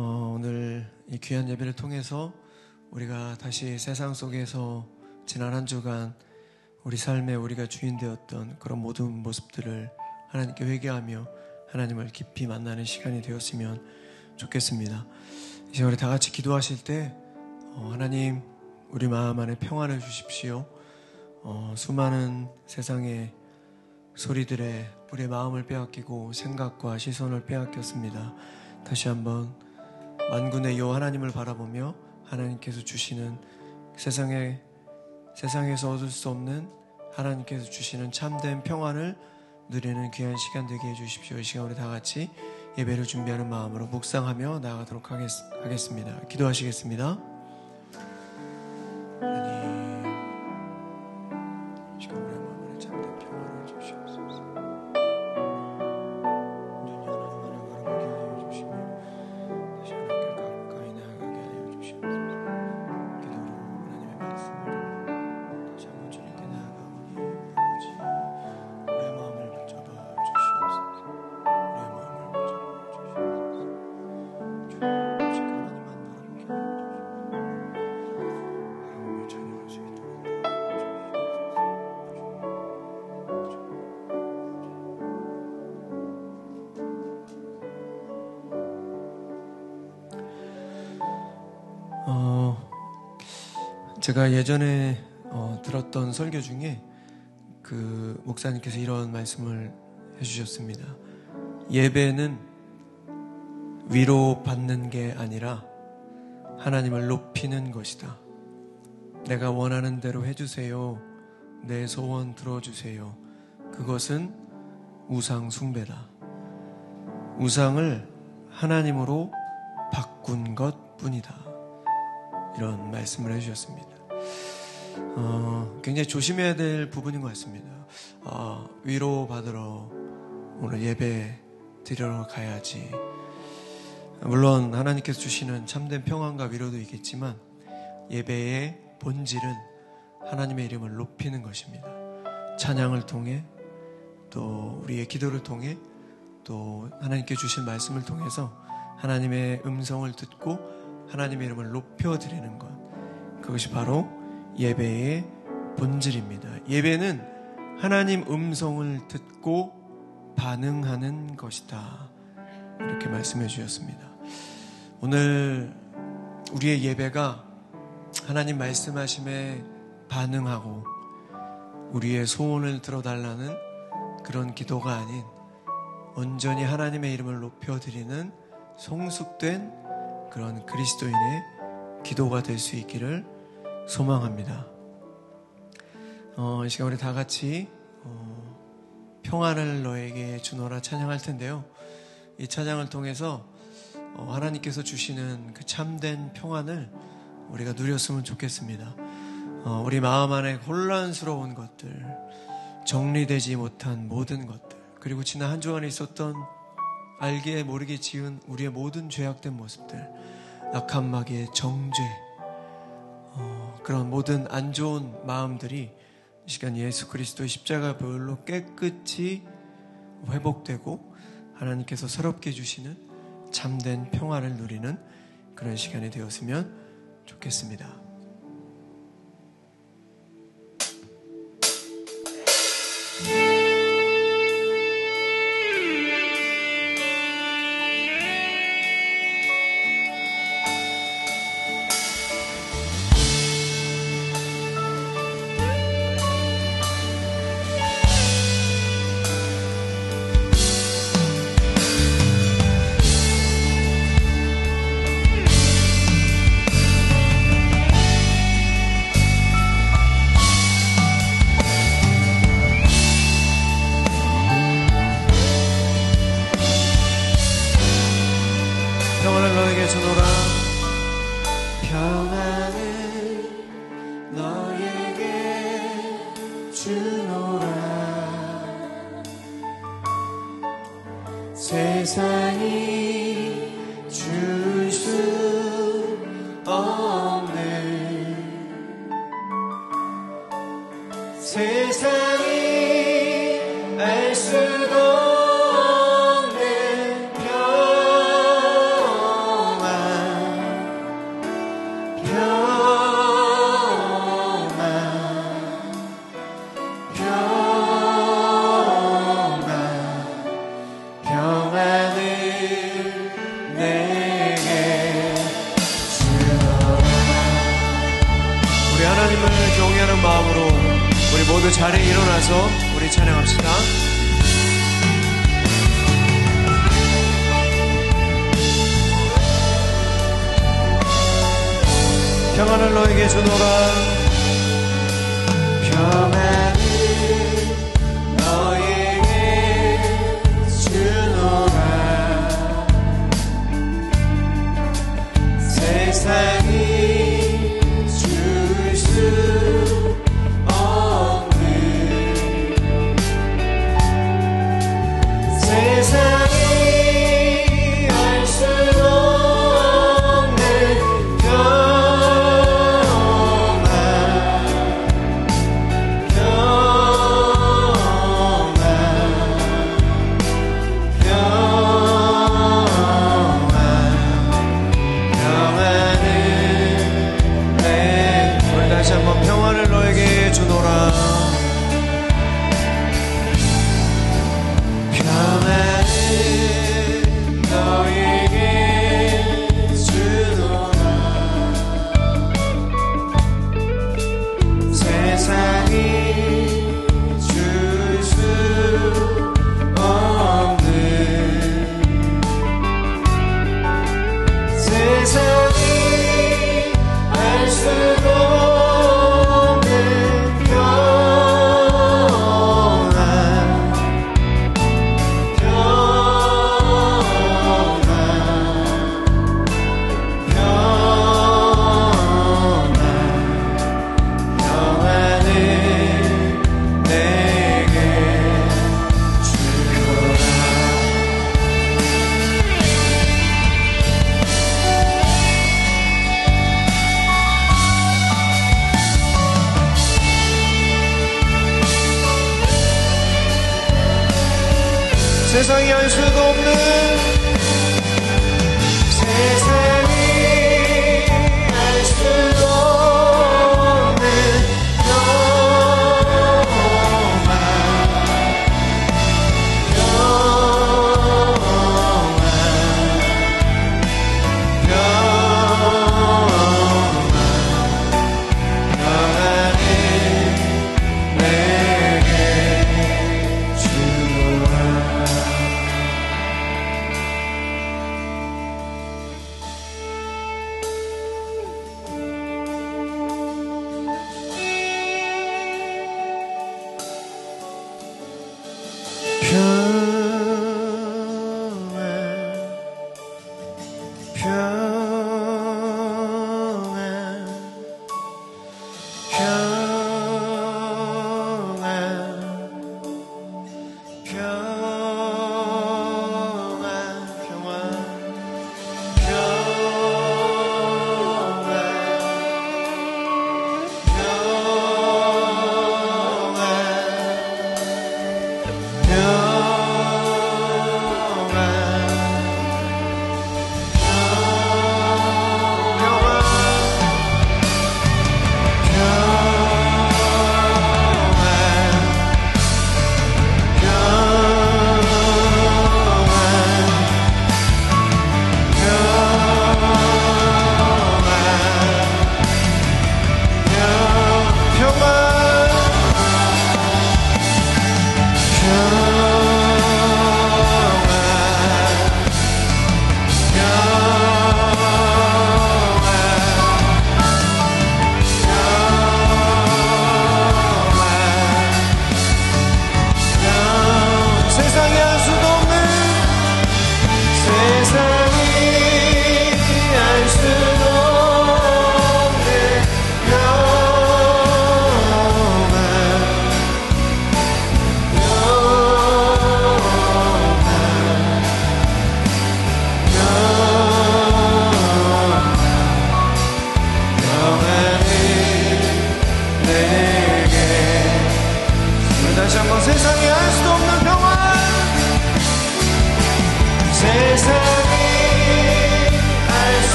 오늘 이 귀한 예배를 통해서 우리가 다시 세상 속에서 지난 한 주간 우리 삶에 우리가 주인 되었던 그런 모든 모습들을 하나님께 회개하며 하나님을 깊이 만나는 시간이 되었으면 좋겠습니다. 이제 우리 다 같이 기도하실 때 하나님 우리 마음 안에 평안을 주십시오. 수많은 세상의 소리들에 우리의 마음을 빼앗기고 생각과 시선을 빼앗겼습니다. 다시 한번 만군의 여호와 하나님을 바라보며 하나님께서 주시는 세상에서 얻을 수 없는 하나님께서 주시는 참된 평안을 누리는 귀한 시간 되게 해주십시오. 이 시간 우리 다 같이 예배를 준비하는 마음으로 묵상하며 나아가도록 하겠습니다. 기도하시겠습니다. 제가 예전에 들었던 설교 중에 그 목사님께서 이런 말씀을 해주셨습니다. 예배는 위로받는 게 아니라 하나님을 높이는 것이다. 내가 원하는 대로 해주세요. 내 소원 들어주세요. 그것은 우상 숭배다. 우상을 하나님으로 바꾼 것 뿐이다. 이런 말씀을 해주셨습니다. 굉장히 조심해야 될 부분인 것 같습니다. 위로받으러 오늘 예배 드리러 가야지. 물론 하나님께서 주시는 참된 평안과 위로도 있겠지만 예배의 본질은 하나님의 이름을 높이는 것입니다. 찬양을 통해 또 우리의 기도를 통해 또 하나님께 주신 말씀을 통해서 하나님의 음성을 듣고 하나님의 이름을 높여드리는 것, 그것이 바로 예배의 본질입니다. 예배는 하나님 음성을 듣고 반응하는 것이다. 이렇게 말씀해 주셨습니다. 오늘 우리의 예배가 하나님 말씀하심에 반응하고 우리의 소원을 들어달라는 그런 기도가 아닌 온전히 하나님의 이름을 높여드리는 성숙된 그런 그리스도인의 기도가 될 수 있기를 소망합니다. 이 시간 우리 다 같이 평안을 너에게 주노라 찬양할 텐데요. 이 찬양을 통해서 하나님께서 주시는 그 참된 평안을 우리가 누렸으면 좋겠습니다. 우리 마음 안에 혼란스러운 것들, 정리되지 못한 모든 것들, 그리고 지난 한 주간에 있었던 알게 모르게 지은 우리의 모든 죄악된 모습들, 악한 마귀의 정죄, 그런 모든 안 좋은 마음들이 이 시간 예수 그리스도의 십자가 보혈로 깨끗이 회복되고 하나님께서 새롭게 주시는 참된 평안을 누리는 그런 시간이 되었으면 좋겠습니다. 세상이 알 수도 없는 평안 그 자리에 일어나서 우리 찬양합시다. 평안을 너에게 주노라. 평안을 너에게 주노라. 세상이 줄 수 없는, 세상이 알 수 없는 평안을 너에게 주노라. 평안을 너에게 주노라. 세상이 줄 수 없는, 세상이 알 수 세상이 알 수도 없는, 세상이 알 수도 없는 평안, 평안을 내게 주노라.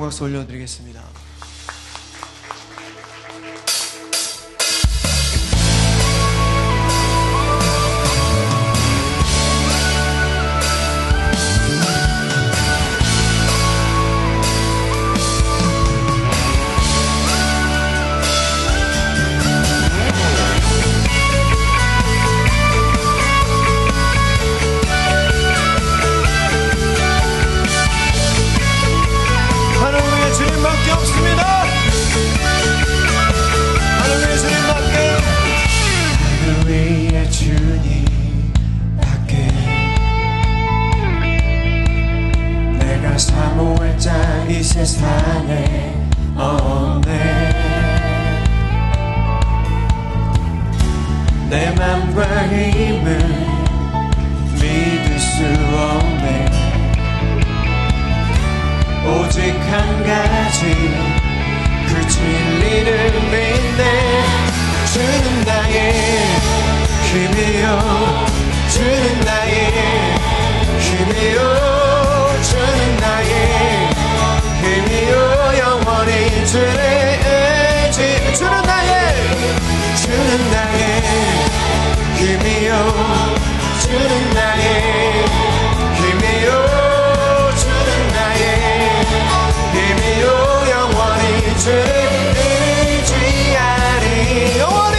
박수 올려드리겠습니다. 이 세상에 없네. 내 맘과 힘을 믿을 수 없네. 오직 한 가지 그 진리를 믿네. 주는 나의 힘이요, 주는 나의 힘이요, 주는 나의 힘이요, 영원히 주를 의지. 주는 나의 힘이요, 주는 나의 힘이요, 주는 나의 힘이요, 영원히 주를 의지하리. 영원히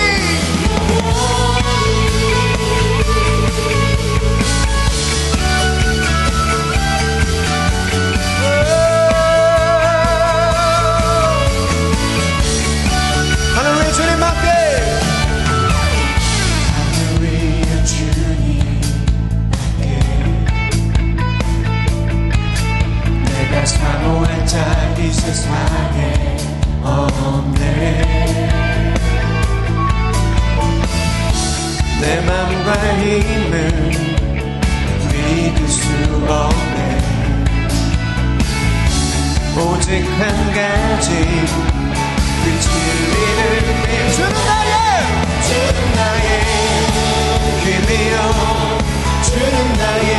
사모한 자 이 세상에 없네. 내 맘과 힘을 믿을 수 없네. 오직 한 가지 그 진리를 믿. 주는 나의 힘이요, 주는 나의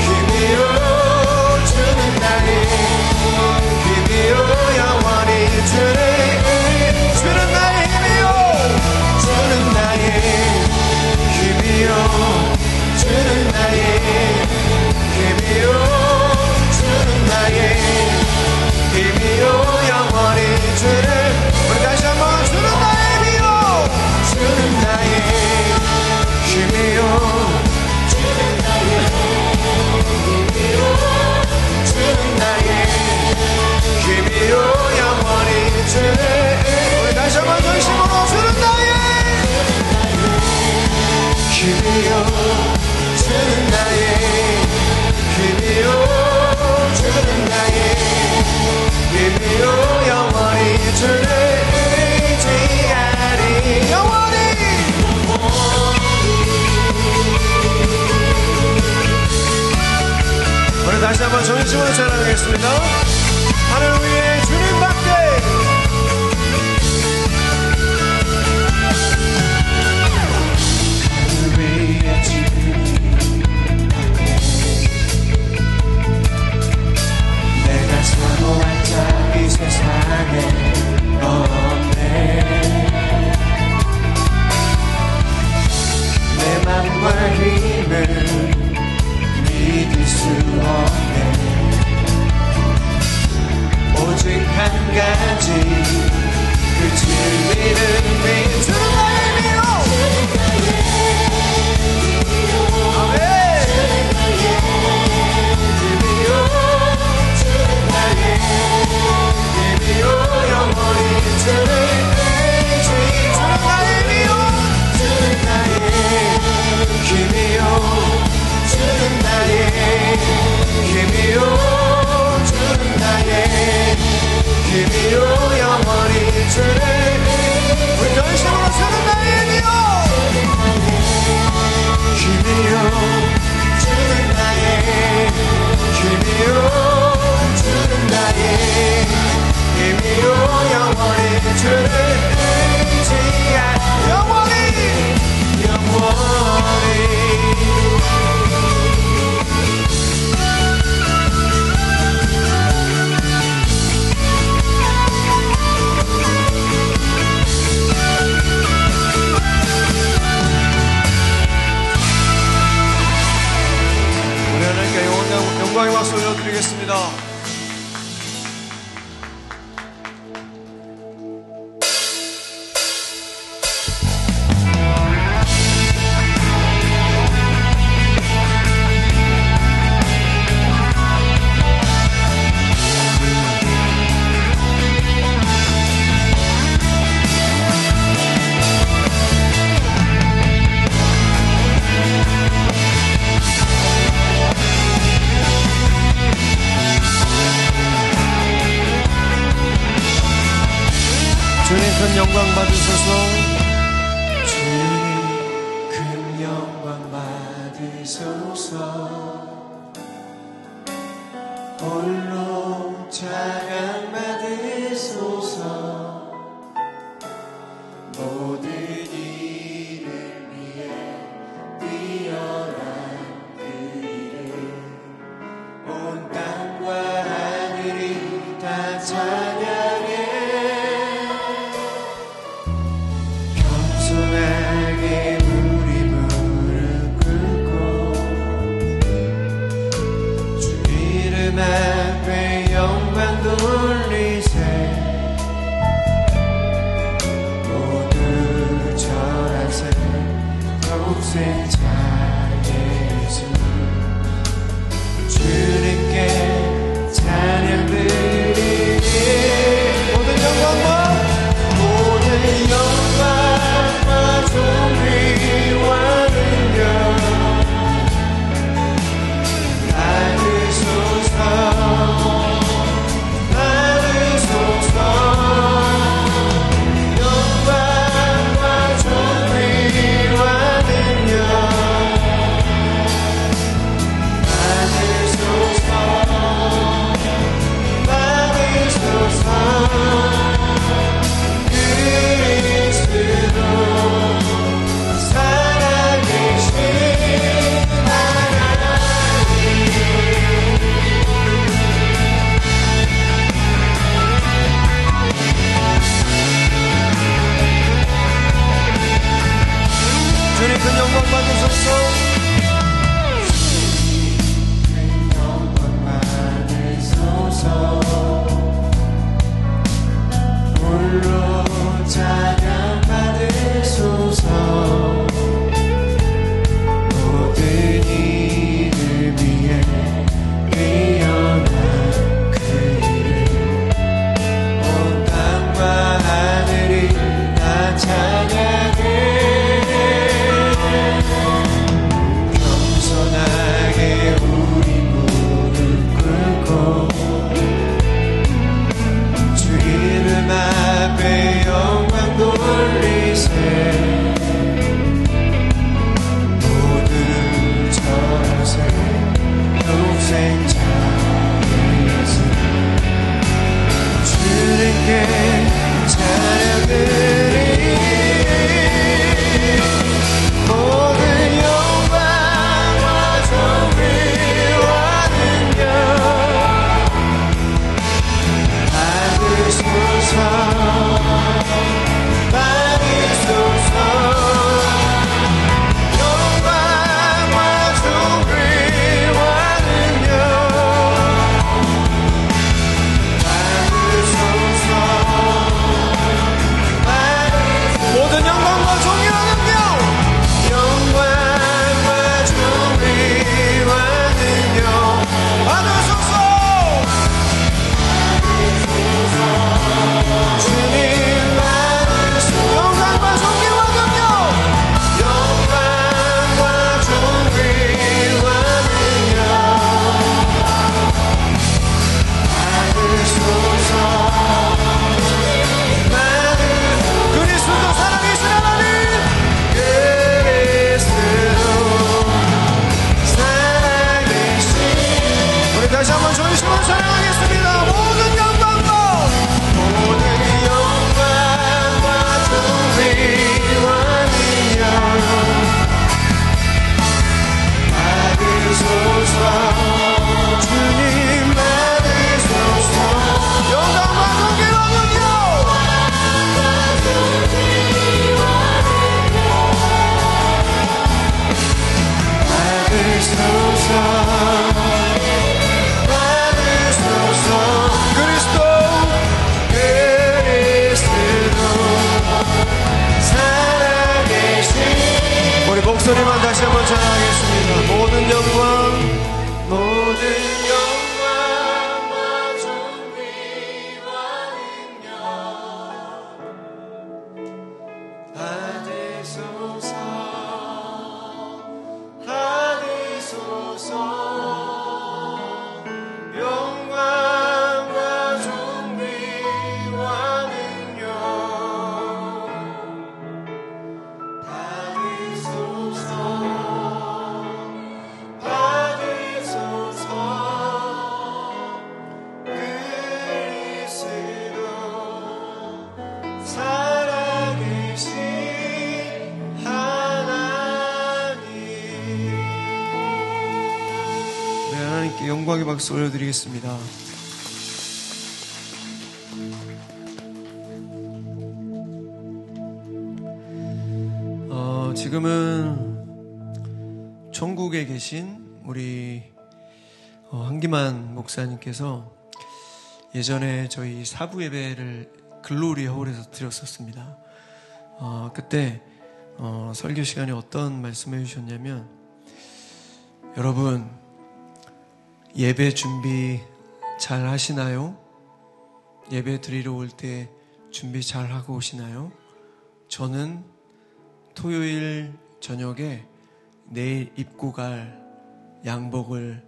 힘이요, 주는 나의 힘이요, 영원히 주는 나의 힘이요, 주는 나의 힘이요, 주는 나의 힘이요, 주는 나의 힘이요, 영원히 주를. 우리 다시 한번 주는 나의 힘이요, 주는 나의 힘이요, 주는 나의 힘이요, 주는 나의 힘이요, 영원히 주를. 우리 다시 한번 전심으로 주는 나의 힘이요, 주는 나의 힘이요, 주는 나의 힘이요, 영원히 주를 의지하리. 영원히 오늘 다시 한번 전심으로 찬양하겠습니다. 하늘 위에 주님밖에. 하늘 위에 주님밖에. 내가 사모한 자 이 세상에 없네. 내 맘과 힘을 믿을 수 없네. 오직 한 가지 그 진리를 믿. 주는 나의 힘이요, 아멘. 힘이요, 주는 나의 힘이요, 영원히 주를 의지. 주는 나의 힘이요, 주는 나의 힘이요, 주는 나의 힘이요, 주는 나의 힘이요, 영원히 주를. 우리 전심으로 박수 올려드리겠습니다. 주님 큰 영광 받으소서. 주님 큰 영광 받으소서. 홀로 찬양 받으소서. 모든 일을 위해 뛰어난 그 일을 온 땅과 하늘이 다 찬양해. 겸손하게 우리 무릎 꿇고 주 이름 앞에 영광 돌리세. 모두 절하세. 평생 찬양 예수. 주님께 찬양 드리니 모든 영광과 존귀와 능력 받으소서. 받으소서. 영광과 존귀와 능력 받으소서. 받으소서. 그리스도 살아계신 하나님. 주님 큰 영광 받으소서. 큰 영광 받으소서. 홀로 찬양 받으소서. 모든 일을 위해 뛰어난 그 일을 온 땅과 하늘이 다 찬양해. 겸손하게 우리 무릎 꿇고 주 이름 앞에 영광 돌리세. 모두 절하세. 평생 찬양 예수. 주님께 찬양 드리니 모든 영광과 존귀와 능력 받으소서. 받으소서. 영광과 존귀와 능력 받으소서. 모든 영광과 존귀와 능력. 영광과 존귀와 능력 받으소서. 주님 받으소서. 영광과 존귀와 능력. 영광과 존귀와 능력 받으소서. 그리스도 살아계신 하나님. 그리스도 살아계신. 우리 다시 한번 전심으로 찬양하겠습니다. 모든 영광과 존귀와 능력 받으소서. 주님 받으소서. 영광과 존귀와 능력 받으소서. 목소리만 다시 한번 전하겠습니다. 모든 영광 존귀와 능력 받으소서 영광과 존귀와 능력 받으소서 그리스도 살아계신 하나님. 네, 하나님께 영광의 박수 올려드리겠습니다. 지금은 천국에 계신 우리 한기만 목사님께서 예전에 저희 사부 예배를 글로리 홀에서 드렸었습니다. 그때 설교 시간에 어떤 말씀을 해주셨냐면, 여러분 예배 준비 잘 하시나요? 예배 드리러 올 때 준비 잘 하고 오시나요? 저는 토요일 저녁에 내일 입고 갈 양복을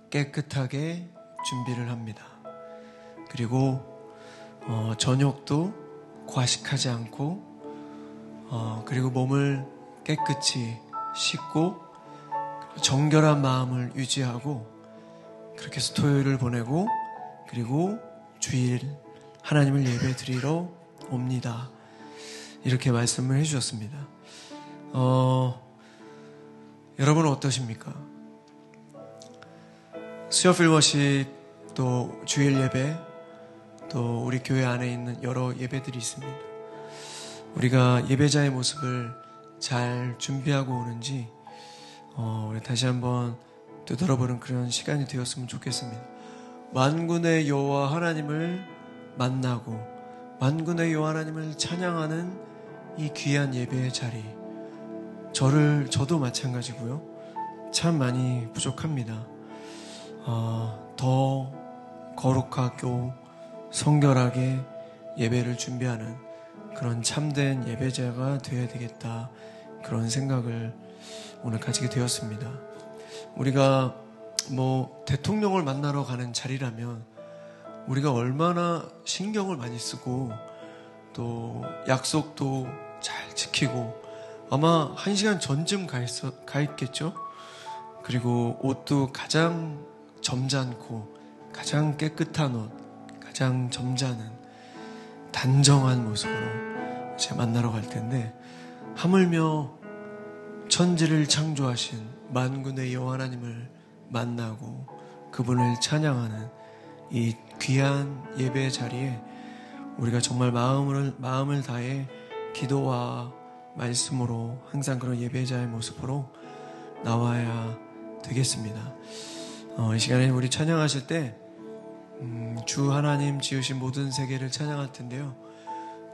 깨끗하게 준비를 합니다. 그리고 저녁도 과식하지 않고 그리고 몸을 깨끗이 씻고 정결한 마음을 유지하고 그렇게 해서 토요일을 보내고 그리고 주일 하나님을 예배 드리러 옵니다. 이렇게 말씀을 해주셨습니다. 여러분은 어떠십니까? 수요필 워십, 또 주일 예배, 또 우리 교회 안에 있는 여러 예배들이 있습니다. 우리가 예배자의 모습을 잘 준비하고 오는지 우리 다시 한번 되돌아보는 그런 시간이 되었으면 좋겠습니다. 만군의 여호와 하나님을 만나고 만군의 여호와 하나님을 찬양하는 이 귀한 예배의 자리, 저도 마찬가지고요. 참 많이 부족합니다. 더 거룩하고 성결하게 예배를 준비하는 그런 참된 예배자가 되어야 되겠다, 그런 생각을 오늘 가지게 되었습니다. 우리가 대통령을 만나러 가는 자리라면 우리가 얼마나 신경을 많이 쓰고 또 약속도 잘 지키고 아마 1시간 전쯤 가 있겠죠. 그리고 옷도 가장 점잖고 가장 깨끗한 옷, 가장 점잖은 단정한 모습으로 이제 만나러 갈 텐데, 하물며 천지를 창조하신 만군의 여호와 하나님을 만나고 그분을 찬양하는 이 귀한 예배 자리에 우리가 정말 마음을 다해 기도와 말씀으로 항상 그런 예배자의 모습으로 나와야 되겠습니다. 이 시간에 우리 찬양하실 때 주 하나님 지으신 모든 세계를 찬양할 텐데요,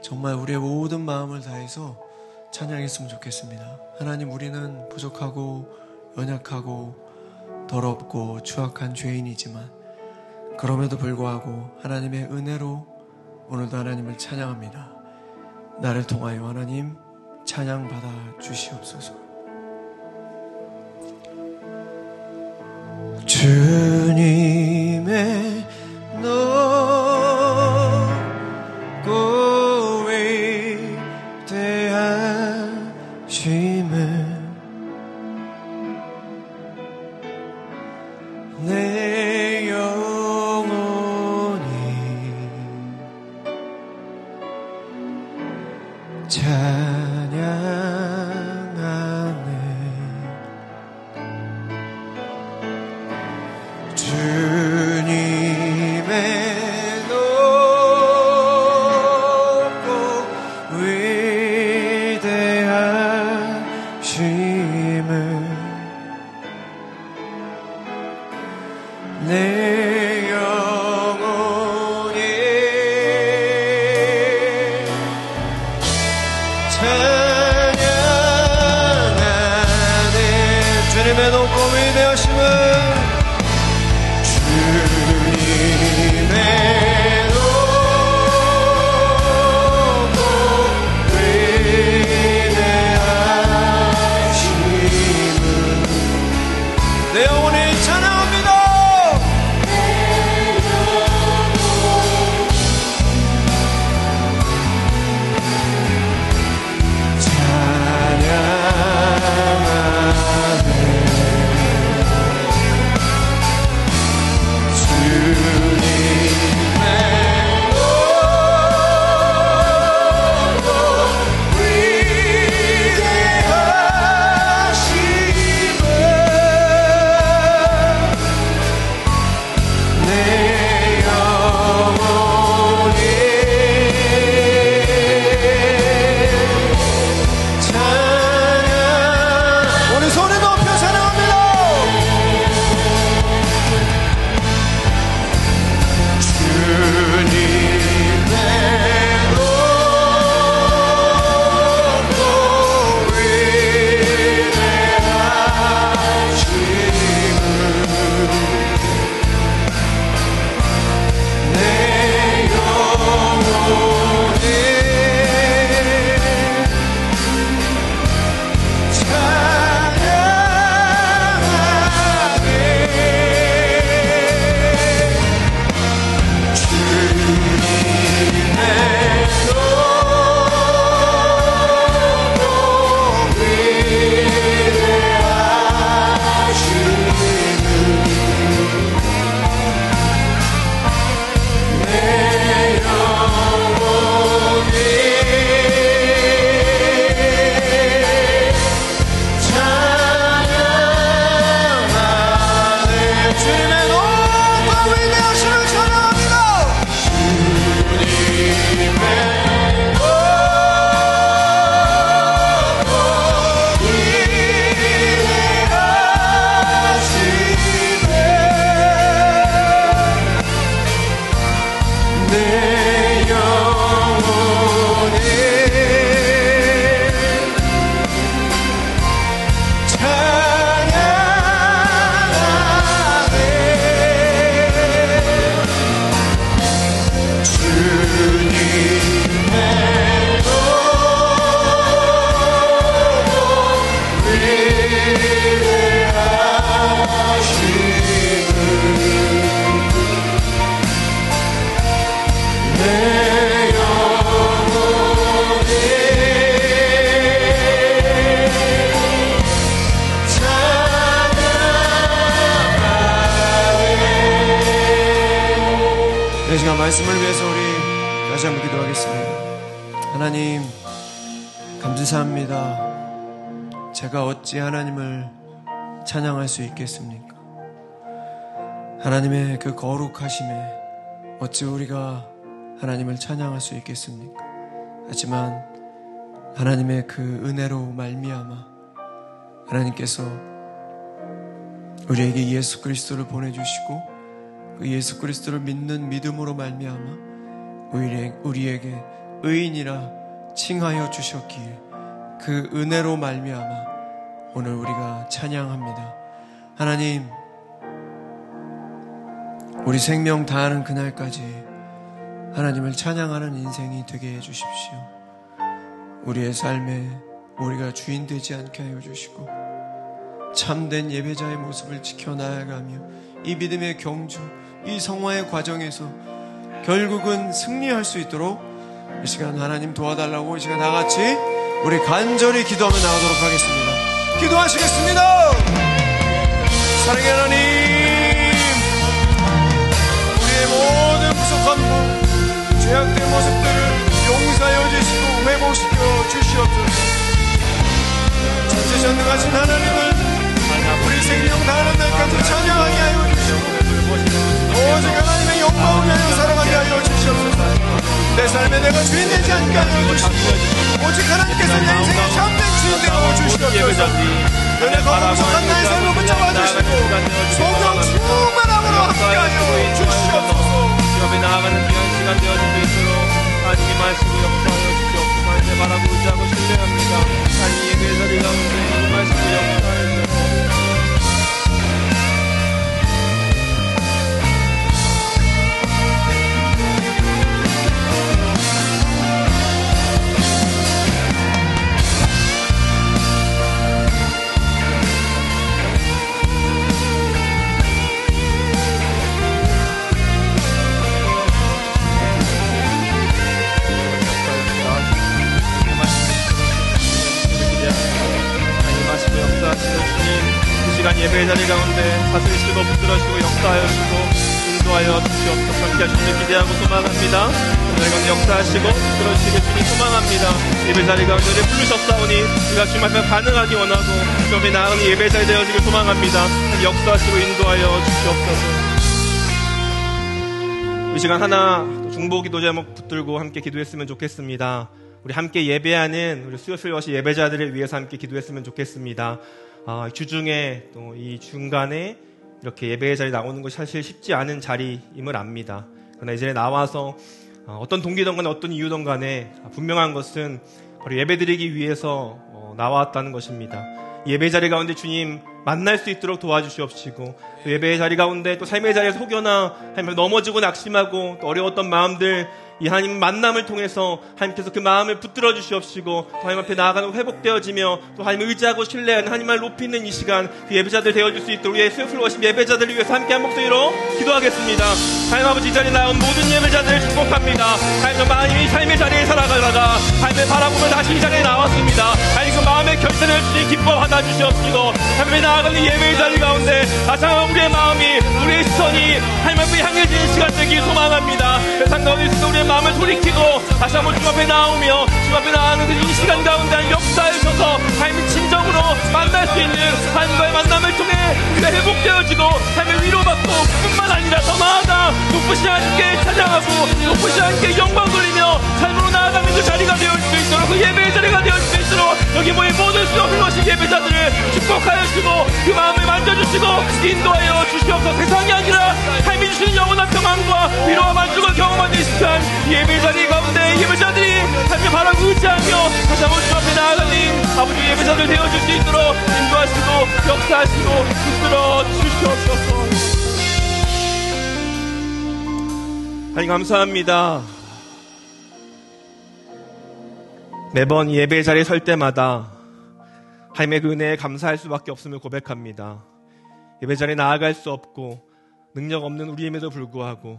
정말 우리의 모든 마음을 다해서 찬양했으면 좋겠습니다. 하나님, 우리는 부족하고 연약하고 더럽고 추악한 죄인이지만 그럼에도 불구하고 하나님의 은혜로 오늘도 하나님을 찬양합니다. 나를 통하여 하나님 찬양 받아 주시옵소서. 주님의 높고 위대하심을 내 영혼이 찬양하네. 주님의 높고 위대하심을 내 영혼이 찬양하네. 주님의 높고 위대하심을 주님의 높고 위대하심을 내 영혼이 찬양합니다. 이 시간 말씀을 위해서 우리 다시 한번 기도하겠습니다. 하나님 감사합니다. 제가 어찌 하나님을 찬양할 수 있겠습니까? 하나님의 그 거룩하심에 어찌 우리가 하나님을 찬양할 수 있겠습니까? 하지만 하나님의 그 은혜로 말미암아 하나님께서 우리에게 예수 그리스도를 보내주시고 그 예수 그리스도를 믿는 믿음으로 말미암아 우리에게 의인이라 칭하여 주셨기에 그 은혜로 말미암아 오늘 우리가 찬양합니다. 하나님, 우리 생명 다하는 그날까지 하나님을 찬양하는 인생이 되게 해주십시오. 우리의 삶에 우리가 주인 되지 않게 하여 주시고 참된 예배자의 모습을 지켜나가며 이 믿음의 경주, 이 성화의 과정에서 결국은 승리할 수 있도록 이 시간 하나님 도와달라고 이 시간 다같이 우리 간절히 기도하며 나가도록 하겠습니다. 기도하시겠습니다. 사랑의 하나님, 우리의 모든 부족함과 죄악된 모습들을 용서하여 주시고 회복시켜 주시옵소서. 전지전능하신 하나님을 우리 생명 다하는 날까지 찬양하게 하여 주시고 오직 하나님의 영광을 위하여 살아가게 하여 주시옵소서. 내 삶에 내가 주인 되지 않게 하여 주시고 오직 하나님께서 내 인생의 참된 주인 되어 주시옵소서. 은혜가 부족한 나의 삶을 붙잡아 주시고 성령 충만함으로 함께하여 주시옵소서. 기업에 나아가는 귀한 시간 되어줄 수 있도록 하나님의 말씀을 역사하여 주시옵소서. 하나님의 바라고 의지하고 신뢰합니다. 하나님 예배자리 가운데 이 말씀을 역사하여 주시옵소서. 시간 예배의 자리 가운데 다스리시고 붙들어주시고 역사하여 주시고 인도하여 주시옵소서. 함께 하시길 기대하고 소망합니다. 오늘 가운데 역사하시고 붙들어주시길 주님 소망합니다. 예배 자리 가운데 부르셨사오니 우리가 주님 앞에 반응하기 원하고 주 앞에 나은 예배 자리 되어지길 소망합니다. 역사하시고 인도하여 주시옵소서. 이 시간 하나 중보 기도 제목 붙들고 함께 기도했으면 좋겠습니다. 우리 함께 예배하는 우리 수요슬워시 예배자들을 위해서 함께 기도했으면 좋겠습니다. 주중에 또 이 중간에 이렇게 예배의 자리에 나오는 것이 사실 쉽지 않은 자리임을 압니다. 그러나 이제 나와서 어떤 동기든 간에 어떤 이유든 간에 분명한 것은 바로 예배드리기 위해서 나왔다는 것입니다. 예배 자리 가운데 주님 만날 수 있도록 도와주시옵시고 또 예배의 자리 가운데 또 삶의 자리에서 혹여나 하나님 넘어지고 낙심하고 또 어려웠던 마음들 이 하나님 만남을 통해서 하나님께서 그 마음을 붙들어 주시옵시고 또 하나님 앞에 나아가는 회복되어지며 또 하나님을 의지하고 신뢰하는 하나님을 높이는 이 시간 그 예배자들 되어줄 수 있도록 우리의 수요슬워십 예배자들을 위해서 함께 한 목소리로 기도하겠습니다. 하나님 아버지 이 자리에 나온 모든 예배자들을 축복합니다. 하나님 많이 삶의 자리에 살아가다가 하나님을 바라보며 다시 이 자리에 나왔습니다. 하나님 그 마음의 결단을 주님 기뻐 받아주시옵시고 하나님의 나아가는 예배의 자리 가운데 다시 한번 우리의 마음이 우리의 시선이 하나님 앞에 향해지는 시간 되길 소망합니다. 세상 가운데 있어서 우리의 마음을 돌이키고 다시 한번 주 앞에 나오며 주 앞에 나가는 이 시간 가운데 역사해 주셔서 하나님 진정으로 만날 수 있는 하나님과의 만남을 통해 우리가 회복되어지고 하나님의 위로받고 뿐만 아니라 더 나아가 높으신 하나님께 찬양하고 높으신 하나님께 영광 돌리며 삶으로 나아가는 그 자리가 되어질 수 있도록 그 예배의 자리가 되어질 수 있도록 여기 모인 모든 수요슬워십 예배자들을 축복하여 주시고 그 마음을 만져주시고 인도하여 주시옵소서. 세상이 아니라 하나님이 주시는 영원한 평안과 위로와 만족을 경험하는 이 시간 예배 자리 가운데 예배자들이 하나님을 바라고 의지하며 다시 한번 주 앞에 나아가는 아버지 예배자들 되어줄 수 있도록 인도하시고 역사하시고 붙들어 주시옵소서. 하나님 감사합니다. 매번 예배 자리에 설 때마다 하나님의 그 은혜에 감사할 수밖에 없음을 고백합니다. 예배 자리에 나아갈 수 없고 능력 없는 우리임에도 불구하고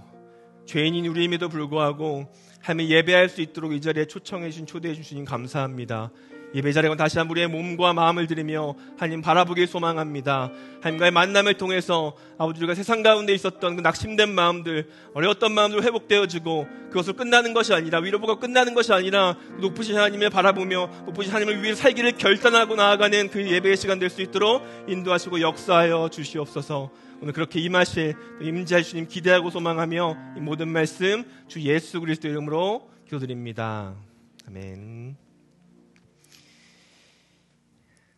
죄인인 우리임에도 불구하고 하나님 예배할 수 있도록 이 자리에 초청해 주신 초대해 주신 감사합니다. 예배 자리에 다시 한번 우리의 몸과 마음을 들이며 하나님 바라보길 소망합니다. 하나님과의 만남을 통해서 아버지가 세상 가운데 있었던 그 낙심된 마음들 어려웠던 마음들 회복되어지고 그것을 끝나는 것이 아니라 위로보고 끝나는 것이 아니라 높으신 하나님을 바라보며 높으신 하나님을 위해 살기를 결단하고 나아가는 그 예배의 시간 될 수 있도록 인도하시고 역사하여 주시옵소서. 오늘 그렇게 임하실 임재하실 주님 기대하고 소망하며 이 모든 말씀 주 예수 그리스도 이름으로 기도드립니다. 아멘.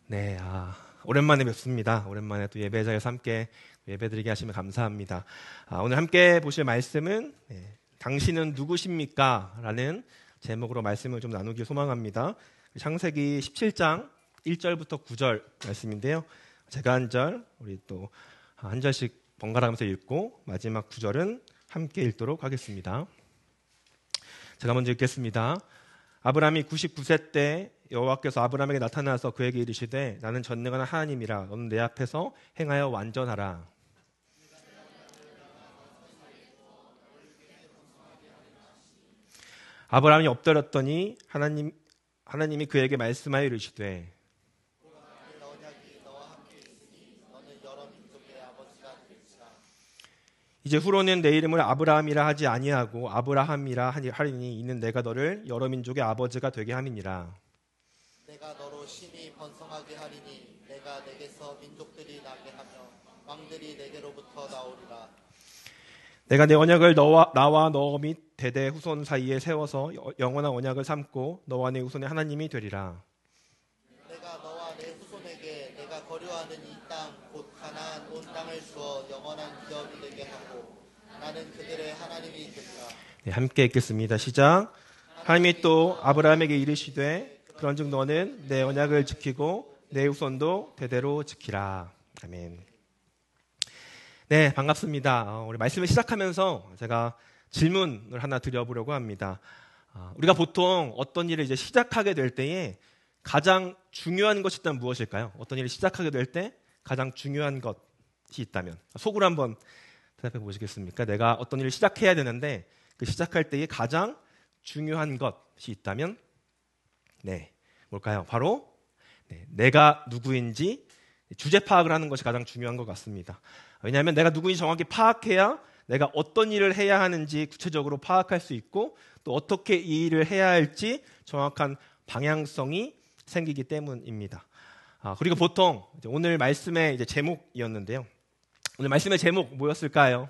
네, 오랜만에 뵙습니다. 오랜만에 또 예배자에서 함께 예배드리게 하시면 감사합니다. 오늘 함께 보실 말씀은 당신은 누구십니까? 라는 제목으로 말씀을 좀 나누기 소망합니다. 창세기 17장 1절부터 9절 말씀인데요. 제가 한 절, 우리 또 한 절씩 번갈아가면서 읽고 마지막 9절은 함께 읽도록 하겠습니다. 제가 먼저 읽겠습니다. 아브라함이 99세 때 여호와께서 아브라함에게 나타나서 그에게 이르시되 나는 전능한 하나님이라 너는 내 앞에서 행하여 완전하라. 아브라함이 엎드렸더니 하나님이 그에게 말씀하여 이르시되 이제 후로는 내 이름을 아브라함이라 하지 아니하고 아브라함이라 하리니 이는 내가 너를 여러 민족의 아버지가 되게 함이니라. 내가 너로 심히 번성하게 하리니 내가 내게서 민족들이 나게 하며 왕들이 내게로부터 나오리라. 내가 내 언약을 나와 너 및 대대 후손 사이에 세워서 영원한 언약을 삼고 너와 내 후손의 하나님이 되리라. 내가 너와 내 후손에게 내가 거류하는 이 땅 곧 가나안 온 땅을 주어 영원한 기업이 되게 하고 나는 그들의 하나님이 되리라. 네, 함께 읽겠습니다. 시작. 하나님이 또 아브라함에게 이르시되 그런즉 너는 내 언약을 지키고 내 후손도 대대로 지키라. 아멘. 네, 반갑습니다. 우리 말씀을 시작하면서 제가 질문을 하나 드려보려고 합니다. 우리가 보통 어떤 일을 이제 시작하게 될 때에 가장 중요한 것이 있다면 무엇일까요? 어떤 일을 시작하게 될 때 가장 중요한 것이 있다면 속으로 한번 대답해 보시겠습니까? 내가 어떤 일을 시작해야 되는데 그 시작할 때에 가장 중요한 것이 있다면 네, 뭘까요? 바로 내가 누구인지 주제 파악을 하는 것이 가장 중요한 것 같습니다. 왜냐하면 내가 누구인지 정확히 파악해야 내가 어떤 일을 해야 하는지 구체적으로 파악할 수 있고 또 어떻게 이 일을 해야 할지 정확한 방향성이 생기기 때문입니다. 그리고 보통 오늘 말씀의 이제 제목이었는데요. 오늘 말씀의 제목 뭐였을까요?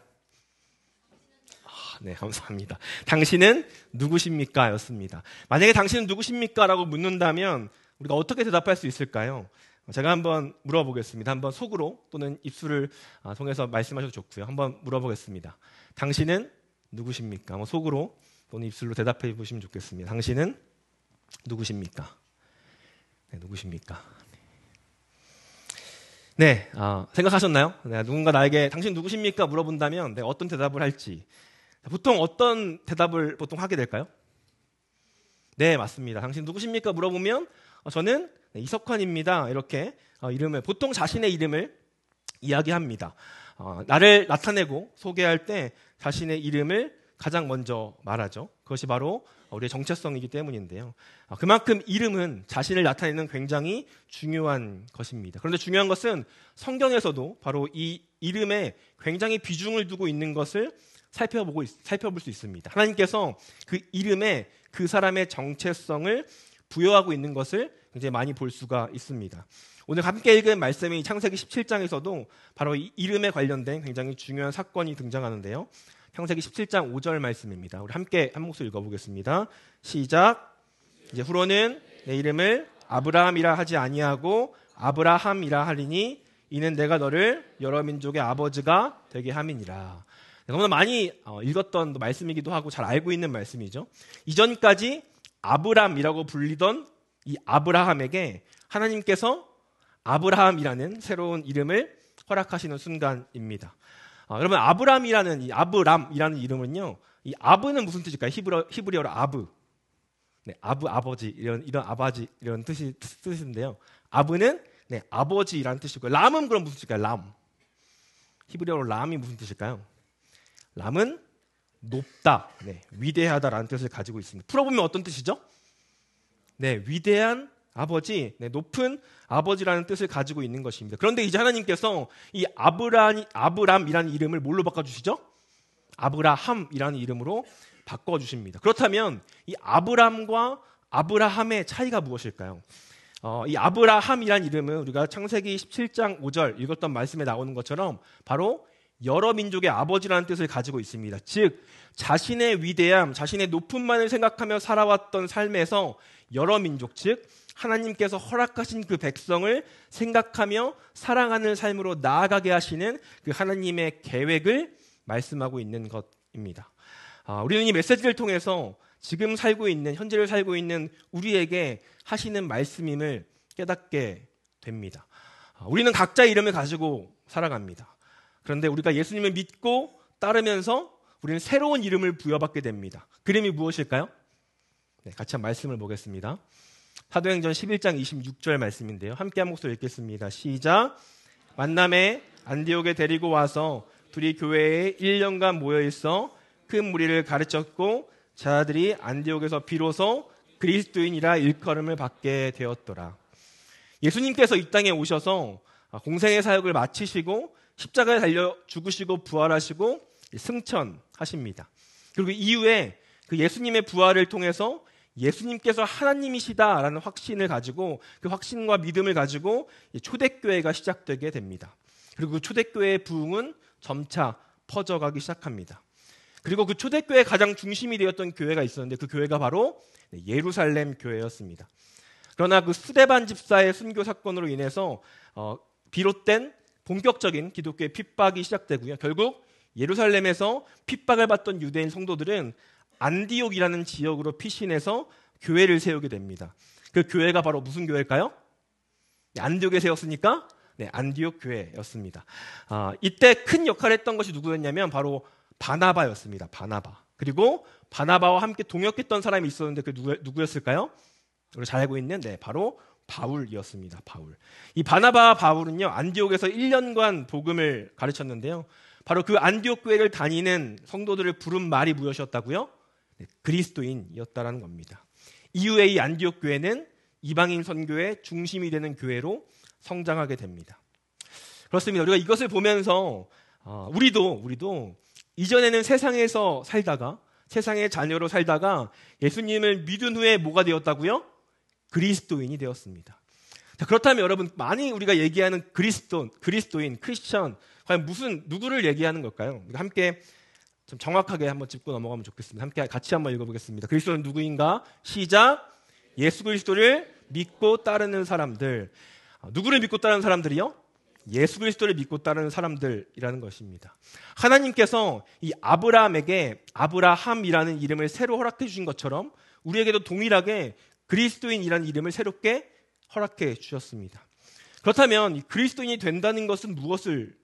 네, 감사합니다. 당신은 누구십니까? 였습니다. 만약에 당신은 누구십니까? 라고 묻는다면 우리가 어떻게 대답할 수 있을까요? 제가 한번 물어보겠습니다. 한번 속으로 또는 입술을 통해서 말씀하셔도 좋고요. 한번 물어보겠습니다. 당신은 누구십니까? 속으로 또는 입술로 대답해 보시면 좋겠습니다. 당신은 누구십니까? 네, 누구십니까? 네, 생각하셨나요? 네, 누군가 나에게 당신 누구십니까? 물어본다면 어떤 대답을 할지. 보통 어떤 대답을 보통 하게 될까요? 네, 맞습니다. 당신 누구십니까? 물어보면 저는 이석환입니다. 이렇게 이름을 보통 자신의 이름을 이야기합니다. 나를 나타내고 소개할 때 자신의 이름을 가장 먼저 말하죠. 그것이 바로 우리의 정체성이기 때문인데요. 그만큼 이름은 자신을 나타내는 굉장히 중요한 것입니다. 그런데 중요한 것은 성경에서도 바로 이 이름에 굉장히 비중을 두고 있는 것을 살펴볼 수 있습니다. 하나님께서 그 이름에 그 사람의 정체성을 부여하고 있는 것을 굉장히 많이 볼 수가 있습니다. 오늘 함께 읽은 말씀이 창세기 17장에서도 바로 이 이름에 관련된 굉장히 중요한 사건이 등장하는데요. 창세기 17장 5절 말씀입니다. 우리 함께 한 목소리 읽어보겠습니다. 시작. 이제 후로는 내 이름을 아브라함이라 하지 아니하고 아브라함이라 하리니 이는 내가 너를 여러 민족의 아버지가 되게 함이니라. 너무나 많이 읽었던 말씀이기도 하고 잘 알고 있는 말씀이죠. 이전까지 아브람이라고 불리던 이 아브라함에게 하나님께서 아브라함이라는 새로운 이름을 허락하시는 순간입니다. 여러분 아브람이라는 이 아브람이라는 이름은요. 이 아브는 무슨 뜻일까요? 히브리어로 아브. 네, 아버지 이런 아바지 이런 뜻인데요. 아브는 아버지라는 뜻이고요. 람은 그럼 무슨 뜻일까요? 람. 히브리어로 람이 무슨 뜻일까요? 람은 높다, 위대하다라는 뜻을 가지고 있습니다. 풀어보면 어떤 뜻이죠? 네, 위대한 아버지, 높은 아버지라는 뜻을 가지고 있는 것입니다. 그런데 이제 하나님께서 이 아브람이라는 이름을 뭘로 바꿔주시죠? 아브라함이라는 이름으로 바꿔주십니다. 그렇다면 이 아브람과 아브라함의 차이가 무엇일까요? 이 아브라함이라는 이름은 우리가 창세기 17장 5절 읽었던 말씀에 나오는 것처럼 바로 여러 민족의 아버지라는 뜻을 가지고 있습니다. 즉 자신의 위대함, 자신의 높음만을 생각하며 살아왔던 삶에서 여러 민족, 즉 하나님께서 허락하신 그 백성을 생각하며 사랑하는 삶으로 나아가게 하시는 그 하나님의 계획을 말씀하고 있는 것입니다. 우리는 이 메시지를 통해서 지금 살고 있는, 현재를 살고 있는 우리에게 하시는 말씀임을 깨닫게 됩니다. 우리는 각자의 이름을 가지고 살아갑니다. 그런데 우리가 예수님을 믿고 따르면서 우리는 새로운 이름을 부여받게 됩니다. 그 이름이 무엇일까요? 네, 같이 한 말씀을 보겠습니다. 사도행전 11장 26절 말씀인데요. 함께 한 목소리 읽겠습니다. 시작. 만남에 안디옥에 데리고 와서 둘이 교회에 1년간 모여있어 큰 무리를 가르쳤고 자들이 안디옥에서 비로소 그리스도인이라 일컬음을 받게 되었더라. 예수님께서 이 땅에 오셔서 공생의 사역을 마치시고 십자가에 달려 죽으시고 부활하시고 승천하십니다. 그리고 이후에 그 예수님의 부활을 통해서 예수님께서 하나님이시다라는 확신을 가지고 그 확신과 믿음을 가지고 초대교회가 시작되게 됩니다. 그리고 그 초대교회의 부흥은 점차 퍼져가기 시작합니다. 그리고 그 초대교회의 가장 중심이 되었던 교회가 있었는데 그 교회가 바로 예루살렘 교회였습니다. 그러나 그 스데반 집사의 순교 사건으로 인해서 비롯된 본격적인 기독교의 핍박이 시작되고요. 결국 예루살렘에서 핍박을 받던 유대인 성도들은 안디옥이라는 지역으로 피신해서 교회를 세우게 됩니다. 그 교회가 바로 무슨 교회일까요? 안디옥에 세웠으니까 안디옥 교회였습니다. 이때 큰 역할을 했던 것이 누구였냐면 바로 바나바였습니다. 바나바. 그리고 바나바와 함께 동역했던 사람이 있었는데 그 누구였을까요? 우리가 잘 알고 있는 바로 바울이었습니다. 바울. 이 바나바와 바울은요 안디옥에서 1년간 복음을 가르쳤는데요. 바로 그 안디옥 교회를 다니는 성도들을 부른 말이 무엇이었다고요? 그리스도인이었다라는 겁니다. 이후에 이 안디옥 교회는 이방인 선교의 중심이 되는 교회로 성장하게 됩니다. 그렇습니다. 우리가 이것을 보면서 우리도 이전에는 세상에서 살다가 세상의 자녀로 살다가 예수님을 믿은 후에 뭐가 되었다고요? 그리스도인이 되었습니다. 자, 그렇다면 여러분, 많이 우리가 얘기하는 그리스도인, 크리스천, 과연 누구를 얘기하는 걸까요? 함께 좀 정확하게 한번 짚고 넘어가면 좋겠습니다. 함께 같이 한번 읽어보겠습니다. 그리스도는 누구인가? 시작. 예수 그리스도를 믿고 따르는 사람들. 누구를 믿고 따르는 사람들이요? 예수 그리스도를 믿고 따르는 사람들이라는 것입니다. 하나님께서 이 아브라함에게 아브라함이라는 이름을 새로 허락해 주신 것처럼 우리에게도 동일하게 그리스도인이라는 이름을 새롭게 허락해 주셨습니다. 그렇다면 이 그리스도인이 된다는 것은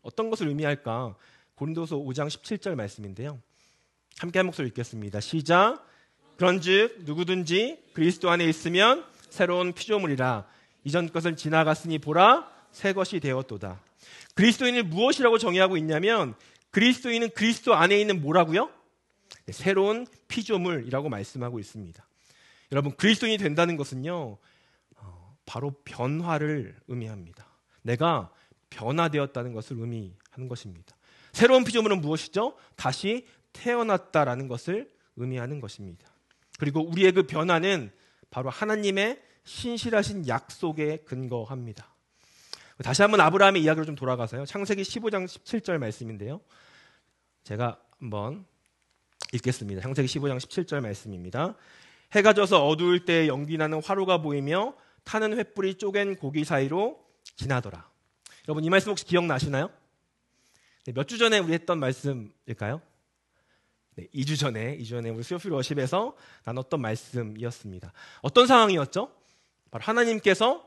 어떤 것을 의미할까? 고린도서 5장 17절 말씀인데요. 함께 한 목소리 읽겠습니다. 시작. 그런즉 누구든지 그리스도 안에 있으면 새로운 피조물이라. 이전 것은 지나갔으니 보라 새 것이 되었도다. 그리스도인을 무엇이라고 정의하고 있냐면 그리스도인은 그리스도 안에 있는 뭐라고요? 네, 새로운 피조물이라고 말씀하고 있습니다. 여러분, 그리스도인이 된다는 것은요, 바로 변화를 의미합니다. 내가 변화되었다는 것을 의미하는 것입니다. 새로운 피조물은 무엇이죠? 다시 태어났다라는 것을 의미하는 것입니다. 그리고 우리의 그 변화는 바로 하나님의 신실하신 약속에 근거합니다. 다시 한번 아브라함의 이야기로 좀 돌아가서요. 창세기 15장 17절 말씀인데요. 제가 한번 읽겠습니다. 창세기 15장 17절 말씀입니다. 해가 져서 어두울 때 연기나는 화로가 보이며 타는 횃불이 쪼갠 고기 사이로 지나더라. 여러분, 이 말씀 혹시 기억나시나요? 네, 몇 주 전에 우리 했던 말씀일까요? 네, 2주 전에 우리 스요필 워십에서 나눴던 말씀이었습니다. 어떤 상황이었죠? 바로 하나님께서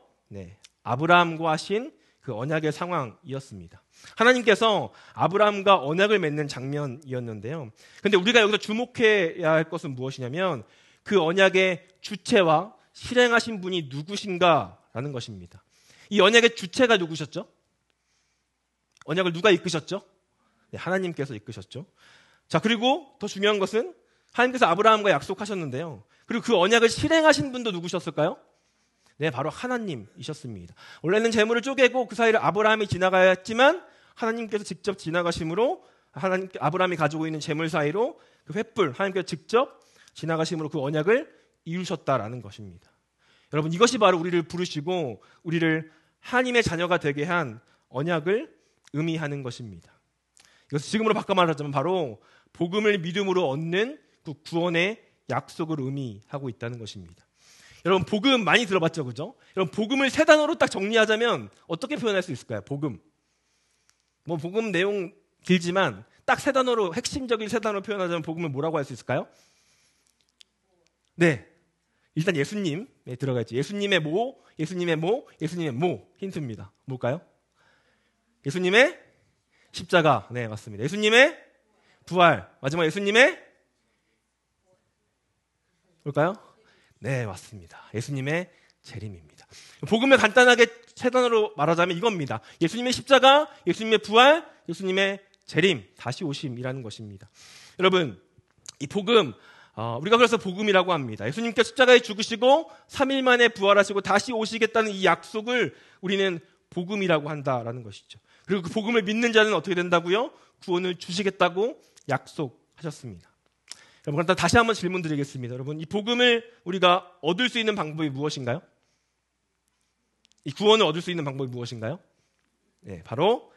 아브라함과 하신 그 언약의 상황이었습니다. 하나님께서 아브라함과 언약을 맺는 장면이었는데요. 그런데 우리가 여기서 주목해야 할 것은 무엇이냐면 그 언약의 주체와 실행하신 분이 누구신가라는 것입니다. 이 언약의 주체가 누구셨죠? 언약을 누가 이끄셨죠? 네, 하나님께서 이끄셨죠. 자, 그리고 더 중요한 것은 하나님께서 아브라함과 약속하셨는데요. 그리고 그 언약을 실행하신 분도 누구셨을까요? 네, 바로 하나님이셨습니다. 원래는 재물을 쪼개고 그 사이를 아브라함이 지나가야 했지만 하나님께서 직접 지나가심으로 아브라함이 가지고 있는 재물 사이로 그 횃불 하나님께서 직접 지나가심으로 그 언약을 이루셨다라는 것입니다. 여러분, 이것이 바로 우리를 부르시고 우리를 하나님의 자녀가 되게 한 언약을 의미하는 것입니다. 이것을 지금으로 바꿔 말하자면 바로 복음을 믿음으로 얻는 그 구원의 약속을 의미하고 있다는 것입니다. 여러분, 복음 많이 들어봤죠, 그죠? 여러분, 복음을 세 단어로 딱 정리하자면 어떻게 표현할 수 있을까요? 복음 내용 길지만 딱 세 단어로, 핵심적인 세 단어로 표현하자면 복음을 뭐라고 할 수 있을까요? 네, 일단 예수님 들어가 있죠. 예수님의 뭐 힌트입니다. 뭘까요? 예수님의 십자가. 네, 맞습니다. 예수님의 부활. 마지막 예수님의 뭘까요? 네, 맞습니다. 예수님의 재림입니다. 복음을 간단하게 세 단어로 말하자면 이겁니다. 예수님의 십자가, 예수님의 부활, 예수님의 재림, 다시 오심이라는 것입니다. 여러분, 이 복음, 우리가 그래서 복음이라고 합니다. 예수님께서 십자가에 죽으시고 3일 만에 부활하시고 다시 오시겠다는 이 약속을 우리는 복음이라고 한다라는 것이죠. 그리고 그 복음을 믿는 자는 어떻게 된다고요? 구원을 주시겠다고 약속하셨습니다. 여러분, 그럼 다시 한번 질문 드리겠습니다. 여러분, 이 복음을 우리가 얻을 수 있는 방법이 무엇인가요? 이 구원을 얻을 수 있는 방법이 무엇인가요? 네, 바로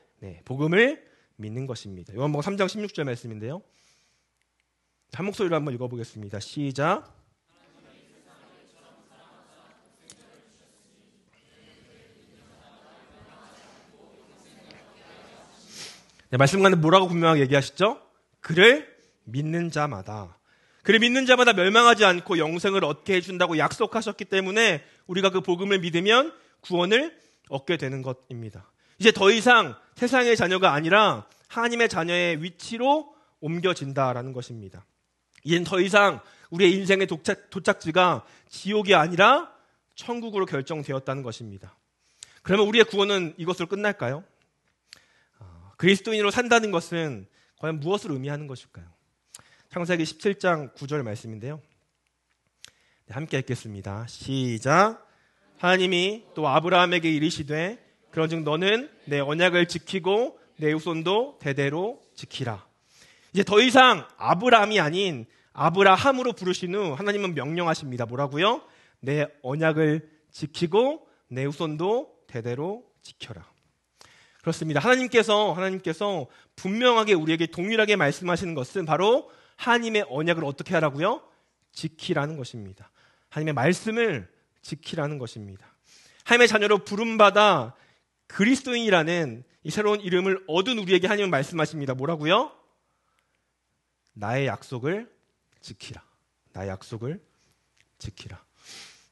복음을 믿는 것입니다. 요한복음 3장 16절 말씀인데요. 한 목소리로 한번 읽어보겠습니다. 시작. 네, 말씀 가운데 뭐라고 분명하게 얘기하시죠? 그를 믿는 자마다. 그를 믿는 자마다 멸망하지 않고 영생을 얻게 해준다고 약속하셨기 때문에 우리가 그 복음을 믿으면 구원을 얻게 되는 것입니다. 이제 더 이상 세상의 자녀가 아니라 하나님의 자녀의 위치로 옮겨진다라는 것입니다. 이젠 더 이상 우리의 인생의 도착지가 지옥이 아니라 천국으로 결정되었다는 것입니다. 그러면 우리의 구원은 이것으로 끝날까요? 그리스도인으로 산다는 것은 과연 무엇을 의미하는 것일까요? 창세기 17장 9절 말씀인데요. 함께 읽겠습니다. 시작. 하나님이 또 아브라함에게 이르시되 그런즉 너는 내 언약을 지키고 내 후손도 대대로 지키라. 이제 더 이상 아브라함이 아닌 아브라함으로 부르신 후 하나님은 명령하십니다. 뭐라고요? 내 언약을 지키고 내 후손도 대대로 지켜라. 그렇습니다. 하나님께서 분명하게 우리에게 동일하게 말씀하시는 것은 바로 하나님의 언약을 어떻게 하라고요? 지키라는 것입니다. 하나님의 말씀을 지키라는 것입니다. 하나님의 자녀로 부름받아 그리스도인이라는 이 새로운 이름을 얻은 우리에게 하나님은 말씀하십니다. 뭐라고요? 나의 약속을 지키라. 나의 약속을 지키라.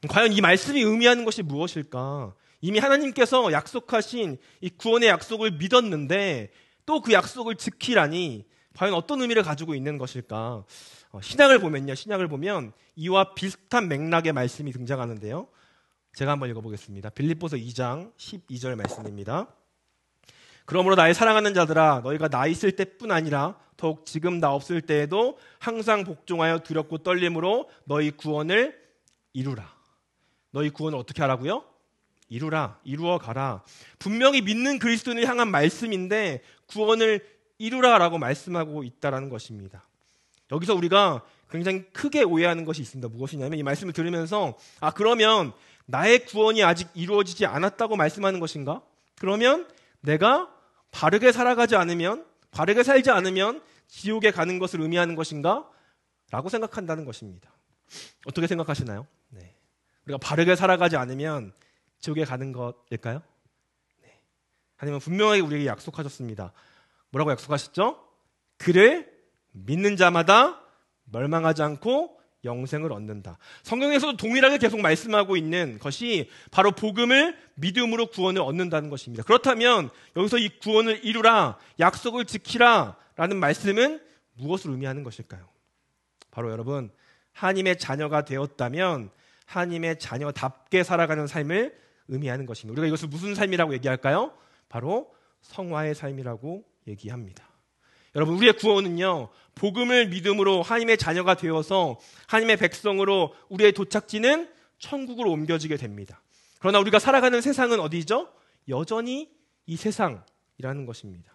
과연 이 말씀이 의미하는 것이 무엇일까? 이미 하나님께서 약속하신 이 구원의 약속을 믿었는데 또 그 약속을 지키라니 과연 어떤 의미를 가지고 있는 것일까? 신약을 보면 이와 비슷한 맥락의 말씀이 등장하는데요. 제가 한번 읽어보겠습니다. 빌립보서 2장 12절 말씀입니다. 그러므로 나의 사랑하는 자들아, 너희가 나 있을 때뿐 아니라 더욱 지금 나 없을 때에도 항상 복종하여 두렵고 떨림으로 너희 구원을 이루라. 너희 구원을 어떻게 하라고요? 이루라, 이루어 가라. 분명히 믿는 그리스도인을 향한 말씀인데 구원을 이루라라고 말씀하고 있다라는 것입니다. 여기서 우리가 굉장히 크게 오해하는 것이 있습니다. 무엇이냐면 이 말씀을 들으면서 그러면 나의 구원이 아직 이루어지지 않았다고 말씀하는 것인가? 그러면 내가 바르게 살지 않으면 지옥에 가는 것을 의미하는 것인가? 라고 생각한다는 것입니다. 어떻게 생각하시나요? 네. 우리가 바르게 살아가지 않으면 지옥에 가는 것일까요? 네. 하나님은 분명하게 우리에게 약속하셨습니다. 뭐라고 약속하셨죠? 그를 믿는 자마다 멸망하지 않고 영생을 얻는다. 성경에서도 동일하게 계속 말씀하고 있는 것이 바로 복음을 믿음으로 구원을 얻는다는 것입니다. 그렇다면 여기서 이 구원을 이루라, 약속을 지키라 라는 말씀은 무엇을 의미하는 것일까요? 바로 여러분, 하나님의 자녀가 되었다면 하나님의 자녀답게 살아가는 삶을 의미하는 것입니다. 우리가 이것을 무슨 삶이라고 얘기할까요? 바로 성화의 삶이라고 얘기합니다. 여러분, 우리의 구원은요, 복음을 믿음으로 하나님의 자녀가 되어서 하나님의 백성으로 우리의 도착지는 천국으로 옮겨지게 됩니다. 그러나 우리가 살아가는 세상은 어디죠? 여전히 이 세상이라는 것입니다.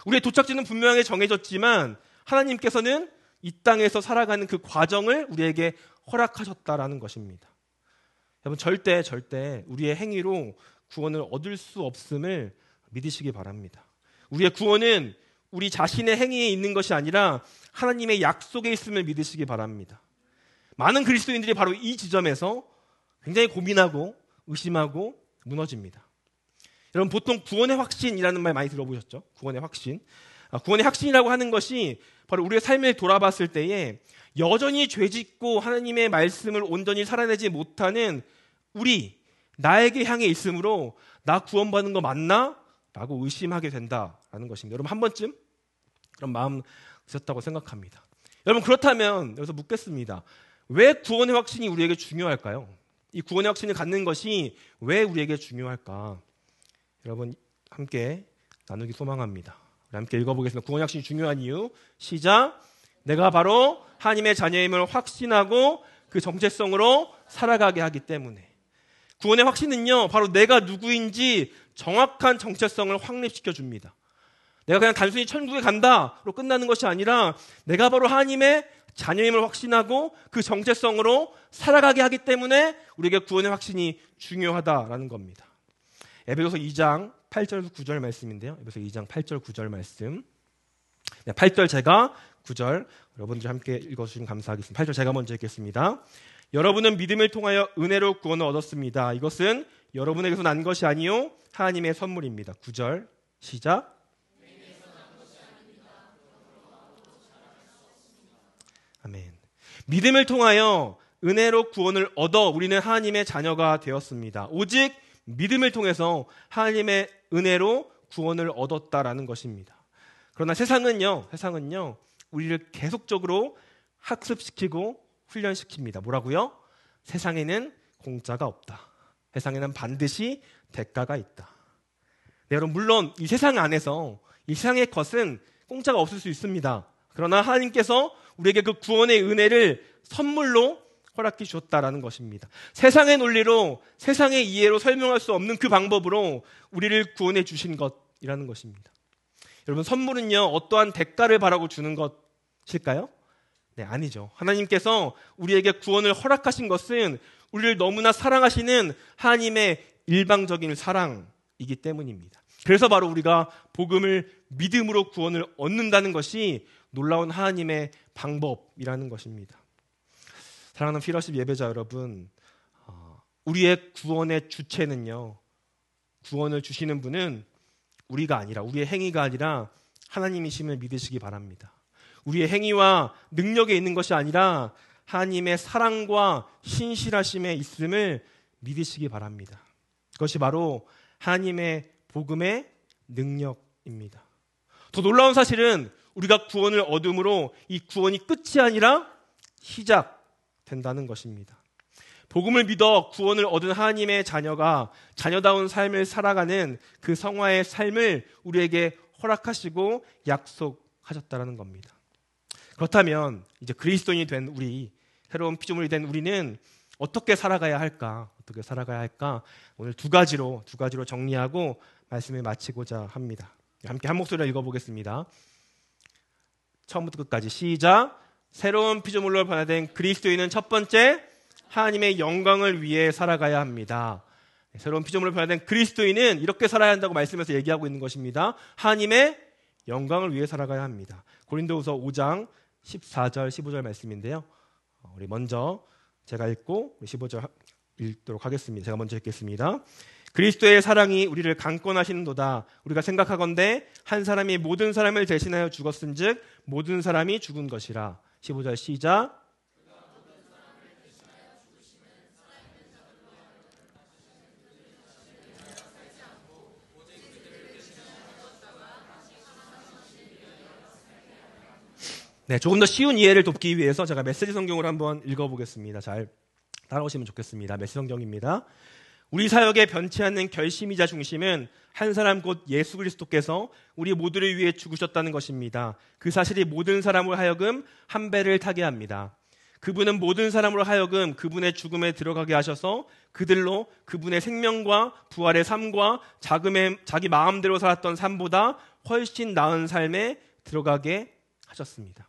우리의 도착지는 분명하게 정해졌지만 하나님께서는 이 땅에서 살아가는 그 과정을 우리에게 허락하셨다라는 것입니다. 여러분, 절대 우리의 행위로 구원을 얻을 수 없음을 믿으시기 바랍니다. 우리의 구원은 우리 자신의 행위에 있는 것이 아니라 하나님의 약속에 있음을 믿으시기 바랍니다. 많은 그리스도인들이 바로 이 지점에서 굉장히 고민하고 의심하고 무너집니다. 여러분, 보통 구원의 확신이라는 말 많이 들어보셨죠? 구원의 확신. 구원의 확신이라고 하는 것이 바로 우리의 삶을 돌아봤을 때에 여전히 죄짓고 하나님의 말씀을 온전히 살아내지 못하는 나에게 향해 있으므로 나 구원받는 거 맞나? 라고 의심하게 된다라는 것입니다. 여러분, 한 번쯤 그런 마음 드셨다고 생각합니다. 여러분, 그렇다면 여기서 묻겠습니다. 왜 구원의 확신이 우리에게 중요할까요? 이 구원의 확신을 갖는 것이 왜 우리에게 중요할까? 여러분, 함께 나누기 소망합니다. 우리 함께 읽어보겠습니다. 구원의 확신이 중요한 이유. 시작. 내가 바로 하나님의 자녀임을 확신하고 그 정체성으로 살아가게 하기 때문에. 구원의 확신은요, 바로 내가 누구인지 정확한 정체성을 확립시켜 줍니다. 내가 그냥 단순히 천국에 간다로 끝나는 것이 아니라 내가 바로 하나님의 자녀임을 확신하고 그 정체성으로 살아가게 하기 때문에 우리에게 구원의 확신이 중요하다라는 겁니다. 에베소서 2장 8절 9절 말씀인데요. 에베소서 2장 8절 9절 말씀. 8절 제가 9절 여러분들 함께 읽어주시면 감사하겠습니다. 8절 제가 먼저 읽겠습니다. 여러분은 믿음을 통하여 은혜로 구원을 얻었습니다. 이것은 여러분에게서 난 것이 아니요 하나님의 선물입니다. 9절 시작. 아멘. 믿음을 통하여 은혜로 구원을 얻어 우리는 하나님의 자녀가 되었습니다. 오직 믿음을 통해서 하나님의 은혜로 구원을 얻었다라는 것입니다. 그러나 세상은요 우리를 계속적으로 학습시키고 훈련시킵니다. 뭐라고요? 세상에는 공짜가 없다. 세상에는 반드시 대가가 있다. 네, 여러분, 물론 이 세상 안에서 이 세상의 것은 공짜가 없을 수 있습니다. 그러나 하나님께서 우리에게 그 구원의 은혜를 선물로 허락해 주셨다라는 것입니다. 세상의 논리로, 세상의 이해로 설명할 수 없는 그 방법으로 우리를 구원해 주신 것이라는 것입니다. 여러분, 선물은요, 어떠한 대가를 바라고 주는 것일까요? 네, 아니죠. 하나님께서 우리에게 구원을 허락하신 것은 우리를 너무나 사랑하시는 하나님의 일방적인 사랑이기 때문입니다. 그래서 바로 우리가 복음을 믿음으로 구원을 얻는다는 것이 놀라운 하나님의 방법이라는 것입니다. 사랑하는 피러십 예배자 여러분, 우리의 구원의 주체는요, 구원을 주시는 분은 우리가 아니라, 우리의 행위가 아니라 하나님이심을 믿으시기 바랍니다. 우리의 행위와 능력에 있는 것이 아니라 하나님의 사랑과 신실하심에 있음을 믿으시기 바랍니다. 그것이 바로 하나님의 복음의 능력입니다. 더 놀라운 사실은 우리가 구원을 얻음으로 이 구원이 끝이 아니라 시작된다는 것입니다. 복음을 믿어 구원을 얻은 하나님의 자녀가 자녀다운 삶을 살아가는 그 성화의 삶을 우리에게 허락하시고 약속하셨다는 겁니다. 그렇다면 이제 그리스도인이 된 우리, 새로운 피조물이 된 우리는 어떻게 살아가야 할까? 어떻게 살아가야 할까? 오늘 두 가지로 정리하고 말씀을 마치고자 합니다. 함께 한 목소리로 읽어보겠습니다. 처음부터 끝까지 시작. 새로운 피조물로 변화된 그리스도인은 첫 번째, 하나님의 영광을 위해 살아가야 합니다. 새로운 피조물로 변화된 그리스도인은 이렇게 살아야 한다고 말씀에서 얘기하고 있는 것입니다. 하나님의 영광을 위해 살아가야 합니다. 고린도후서 5장 14절 15절 말씀인데요. 우리 먼저 제가 읽고 15절 읽도록 하겠습니다. 제가 먼저 읽겠습니다. 그리스도의 사랑이 우리를 강권하시는도다. 우리가 생각하건대 한 사람이 모든 사람을 대신하여 죽었은즉 모든 사람이 죽은 것이라. 15절 시작. 네, 조금 더 쉬운 이해를 돕기 위해서 제가 메시지 성경으로 한번 읽어보겠습니다. 잘 따라오시면 좋겠습니다. 메시지 성경입니다. 우리 사역의 변치 않는 결심이자 중심은 한 사람 곧 예수 그리스도께서 우리 모두를 위해 죽으셨다는 것입니다. 그 사실이 모든 사람으로 하여금 한 배를 타게 합니다. 그분은 모든 사람으로 하여금 그분의 죽음에 들어가게 하셔서 그들로 그분의 생명과 부활의 삶과 자기 마음대로 살았던 삶보다 훨씬 나은 삶에 들어가게 하셨습니다.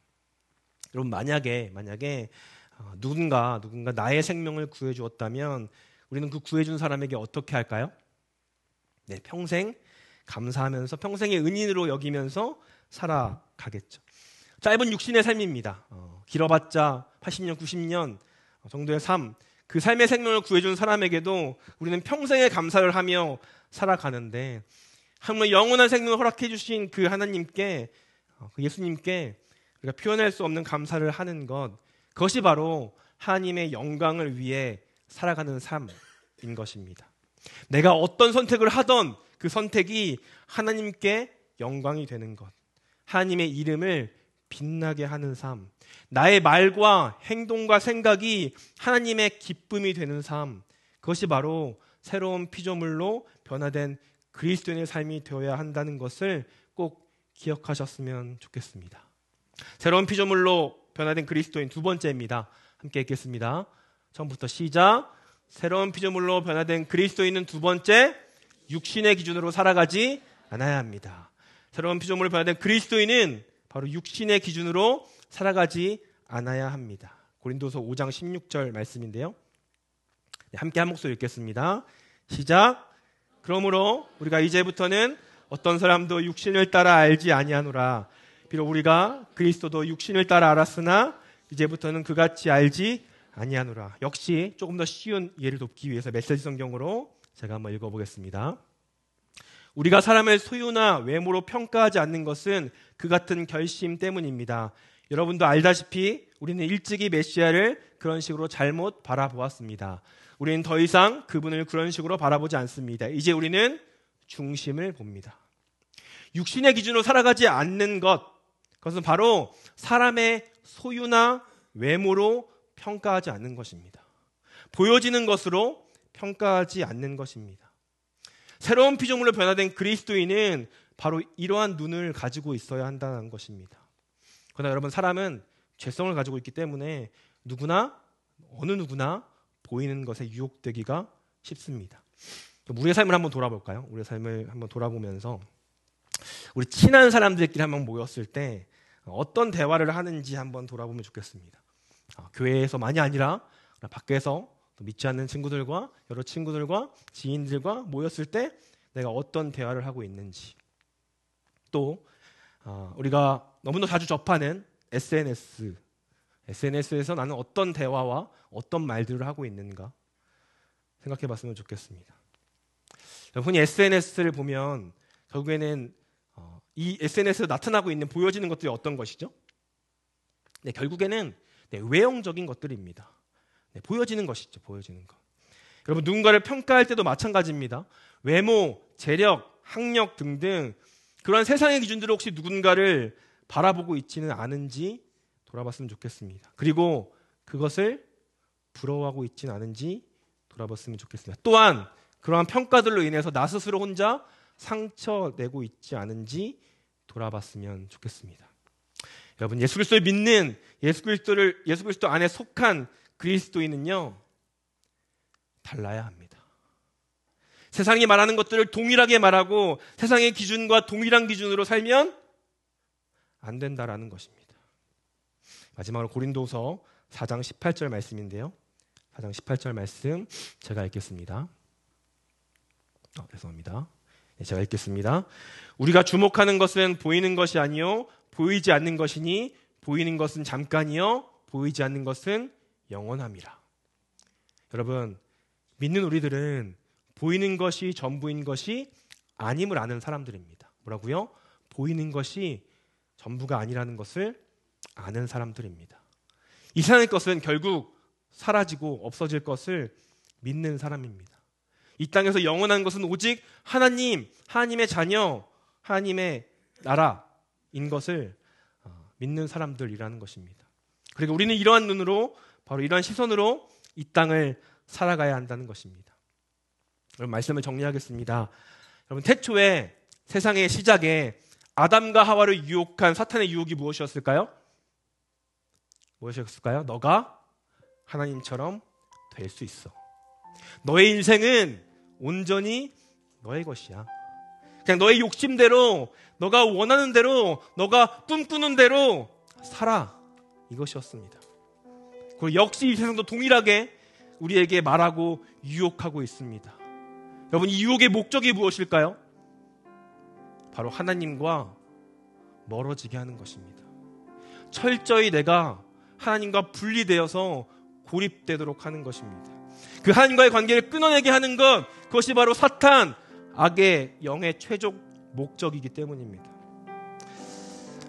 여러분, 만약에 누군가 나의 생명을 구해 주었다면 우리는 그 구해준 사람에게 어떻게 할까요? 네, 평생 감사하면서 평생의 은인으로 여기면서 살아가겠죠. 짧은 육신의 삶입니다. 길어봤자 80년, 90년 정도의 삶, 그 삶의 생명을 구해준 사람에게도 우리는 평생의 감사를 하며 살아가는데, 하물며 영원한 생명을 허락해 주신 그 하나님께, 그 예수님께 우리가 표현할 수 없는 감사를 하는 것, 그것이 바로 하나님의 영광을 위해 살아가는 삶인 것입니다. 내가 어떤 선택을 하던 그 선택이 하나님께 영광이 되는 것, 하나님의 이름을 빛나게 하는 삶, 나의 말과 행동과 생각이 하나님의 기쁨이 되는 삶, 그것이 바로 새로운 피조물로 변화된 그리스도인의 삶이 되어야 한다는 것을 꼭 기억하셨으면 좋겠습니다. 새로운 피조물로 변화된 그리스도인 두 번째입니다. 함께 읽겠습니다. 처음부터 시작. 새로운 피조물로 변화된 그리스도인은 두 번째, 육신의 기준으로 살아가지 않아야 합니다. 새로운 피조물로 변화된 그리스도인은 바로 육신의 기준으로 살아가지 않아야 합니다. 고린도서 5장 16절 말씀인데요. 네, 함께 한 목소리 읽겠습니다. 시작. 그러므로 우리가 이제부터는 어떤 사람도 육신을 따라 알지 아니하노라. 비록 우리가 그리스도도 육신을 따라 알았으나 이제부터는 그같이 알지 아니하노라. 역시 조금 더 쉬운 이해를 돕기 위해서 메시지 성경으로 제가 한번 읽어보겠습니다. 우리가 사람을 소유나 외모로 평가하지 않는 것은 그 같은 결심 때문입니다. 여러분도 알다시피 우리는 일찍이 메시아를 그런 식으로 잘못 바라보았습니다. 우리는 더 이상 그분을 그런 식으로 바라보지 않습니다. 이제 우리는 중심을 봅니다. 육신의 기준으로 살아가지 않는 것, 그것은 바로 사람의 소유나 외모로 평가하지 않는 것입니다. 보여지는 것으로 평가하지 않는 것입니다. 새로운 피조물로 변화된 그리스도인은 바로 이러한 눈을 가지고 있어야 한다는 것입니다. 그러나 여러분, 사람은 죄성을 가지고 있기 때문에 누구나 어느 누구나 보이는 것에 유혹되기가 쉽습니다. 우리의 삶을 한번 돌아볼까요? 우리의 삶을 한번 돌아보면서 우리 친한 사람들끼리 한번 모였을 때 어떤 대화를 하는지 한번 돌아보면 좋겠습니다. 교회에서만이 아니라 밖에서 또 믿지 않는 친구들과 여러 친구들과 지인들과 모였을 때 내가 어떤 대화를 하고 있는지, 또 우리가 너무나 자주 접하는 SNS에서 나는 어떤 대화와 어떤 말들을 하고 있는가 생각해 봤으면 좋겠습니다. 흔히 SNS를 보면 결국에는 이 SNS에서 나타나고 있는 보여지는 것들이 어떤 것이죠? 네, 결국에는 외형적인 것들입니다. 네, 보여지는 것이죠. 보여지는 것. 여러분, 누군가를 평가할 때도 마찬가지입니다. 외모, 재력, 학력 등등 그런 세상의 기준들을 혹시 누군가를 바라보고 있지는 않은지 돌아봤으면 좋겠습니다. 그리고 그것을 부러워하고 있지는 않은지 돌아봤으면 좋겠습니다. 또한 그러한 평가들로 인해서 나 스스로 혼자 상처내고 있지 않은지 돌아봤으면 좋겠습니다. 여러분, 예수 그리스도를 믿는 예수 그리스도 안에 속한 그리스도인은요, 달라야 합니다. 세상이 말하는 것들을 동일하게 말하고 세상의 기준과 동일한 기준으로 살면 안 된다라는 것입니다. 마지막으로 고린도서 4장 18절 말씀인데요. 4장 18절 말씀 제가 읽겠습니다. 죄송합니다. 제가 읽겠습니다. 우리가 주목하는 것은 보이는 것이 아니요 보이지 않는 것이니 보이는 것은 잠깐이요 보이지 않는 것은 영원함이라. 여러분, 믿는 우리들은 보이는 것이 전부인 것이 아님을 아는 사람들입니다. 뭐라고요? 보이는 것이 전부가 아니라는 것을 아는 사람들입니다. 이 세상의 것은 결국 사라지고 없어질 것을 믿는 사람입니다. 이 땅에서 영원한 것은 오직 하나님의 자녀, 하나님의 나라인 것을 믿는 사람들이라는 것입니다. 그리고 우리는 이러한 눈으로, 바로 이러한 시선으로 이 땅을 살아가야 한다는 것입니다. 여러분, 말씀을 정리하겠습니다. 여러분, 태초에 세상의 시작에 아담과 하와를 유혹한 사탄의 유혹이 무엇이었을까요? 무엇이었을까요? 너가 하나님처럼 될 수 있어. 너의 인생은 온전히 너의 것이야. 그냥 너의 욕심대로, 너가 원하는 대로, 너가 꿈꾸는 대로 살아. 이것이었습니다. 그리고 역시 이 세상도 동일하게 우리에게 말하고 유혹하고 있습니다. 여러분, 이 유혹의 목적이 무엇일까요? 바로 하나님과 멀어지게 하는 것입니다. 철저히 내가 하나님과 분리되어서 고립되도록 하는 것입니다. 그 하나님과의 관계를 끊어내게 하는 것, 그것이 바로 사탄, 악의 영의 최종 목적이기 때문입니다.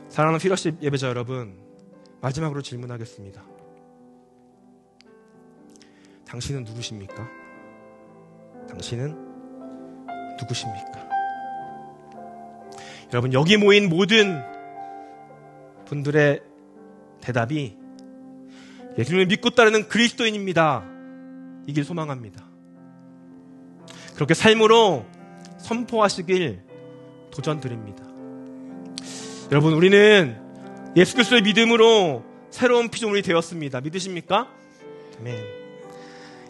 사랑하는 피러십 예배자 여러분, 마지막으로 질문하겠습니다. 당신은 누구십니까? 당신은 누구십니까? 여러분, 여기 모인 모든 분들의 대답이 예수님을 믿고 따르는 그리스도인입니다. 이길 소망합니다. 그렇게 삶으로 선포하시길 도전드립니다. 여러분, 우리는 예수 그리스도의 믿음으로 새로운 피조물이 되었습니다. 믿으십니까? 아멘.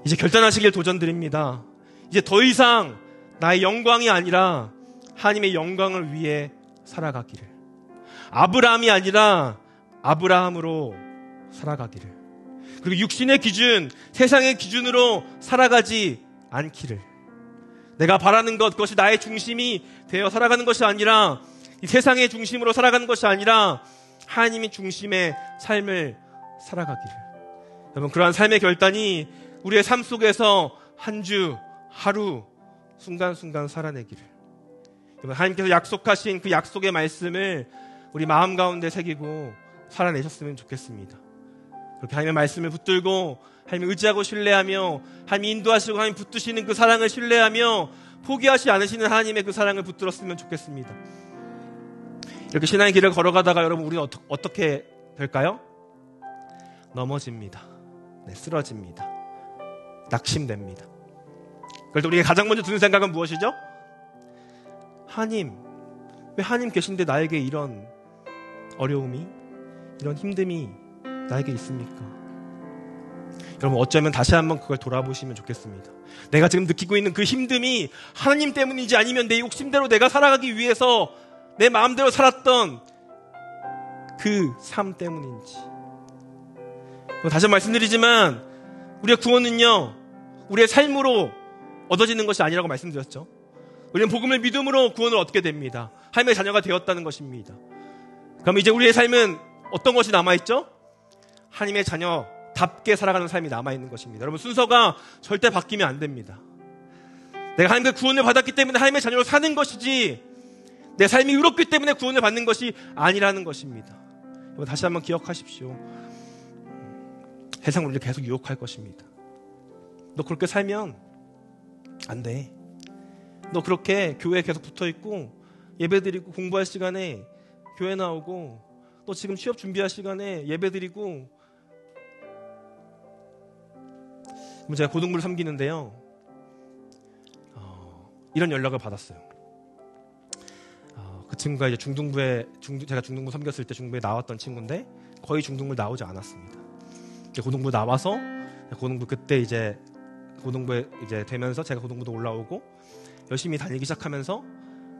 이제 결단하시길 도전드립니다. 이제 더 이상 나의 영광이 아니라 하나님의 영광을 위해 살아가기를, 아브라함이 아니라 아브라함으로 살아가기를, 그리고 육신의 기준, 세상의 기준으로 살아가지 않기를, 내가 바라는 것, 그것이 나의 중심이 되어 살아가는 것이 아니라, 이 세상의 중심으로 살아가는 것이 아니라 하나님이 중심의 삶을 살아가기를. 여러분, 그러한 삶의 결단이 우리의 삶 속에서 한 주, 하루, 순간순간 살아내기를, 하나님께서 약속하신 그 약속의 말씀을 우리 마음 가운데 새기고 살아내셨으면 좋겠습니다. 그렇게 하나님의 말씀을 붙들고 하나님을 의지하고 신뢰하며 하나님이 인도하시고 하나님 붙드시는 그 사랑을 신뢰하며 포기하지 않으시는 하나님의 그 사랑을 붙들었으면 좋겠습니다. 이렇게 신앙의 길을 걸어가다가 여러분, 우리는 어떻게 될까요? 넘어집니다. 네, 쓰러집니다. 낙심됩니다. 그럴 때 우리가 가장 먼저 드는 생각은 무엇이죠? 하나님, 왜 하나님 계신데 나에게 이런 어려움이, 이런 힘듦이 나에게 있습니까? 여러분 어쩌면 다시 한번 그걸 돌아보시면 좋겠습니다. 내가 지금 느끼고 있는 그 힘듦이 하나님 때문인지 아니면 내 욕심대로 내가 살아가기 위해서 내 마음대로 살았던 그 삶 때문인지. 다시 한번 말씀드리지만 우리의 구원은요, 우리의 삶으로 얻어지는 것이 아니라고 말씀드렸죠. 우리는 복음을 믿음으로 구원을 얻게 됩니다. 하나님의 자녀가 되었다는 것입니다. 그럼 이제 우리의 삶은 어떤 것이 남아있죠? 하나님의 자녀답게 살아가는 삶이 남아있는 것입니다. 여러분, 순서가 절대 바뀌면 안 됩니다. 내가 하나님의 구원을 받았기 때문에 하나님의 자녀로 사는 것이지 내 삶이 의롭기 때문에 구원을 받는 것이 아니라는 것입니다. 여러분, 다시 한번 기억하십시오. 세상은 우리를 계속 유혹할 것입니다. 너 그렇게 살면 안 돼. 너 그렇게 교회에 계속 붙어있고 예배드리고 공부할 시간에 교회 나오고 또 지금 취업 준비할 시간에 예배드리고. 제가 고등부를 섬기는데요, 이런 연락을 받았어요. 그 친구가 이제 제가 중등부 섬겼을 때 중등부에 나왔던 친구인데 거의 중등부를 나오지 않았습니다. 고등부 나와서 고등부 그때 이제 고등부에 이제 되면서 제가 고등부도 올라오고 열심히 다니기 시작하면서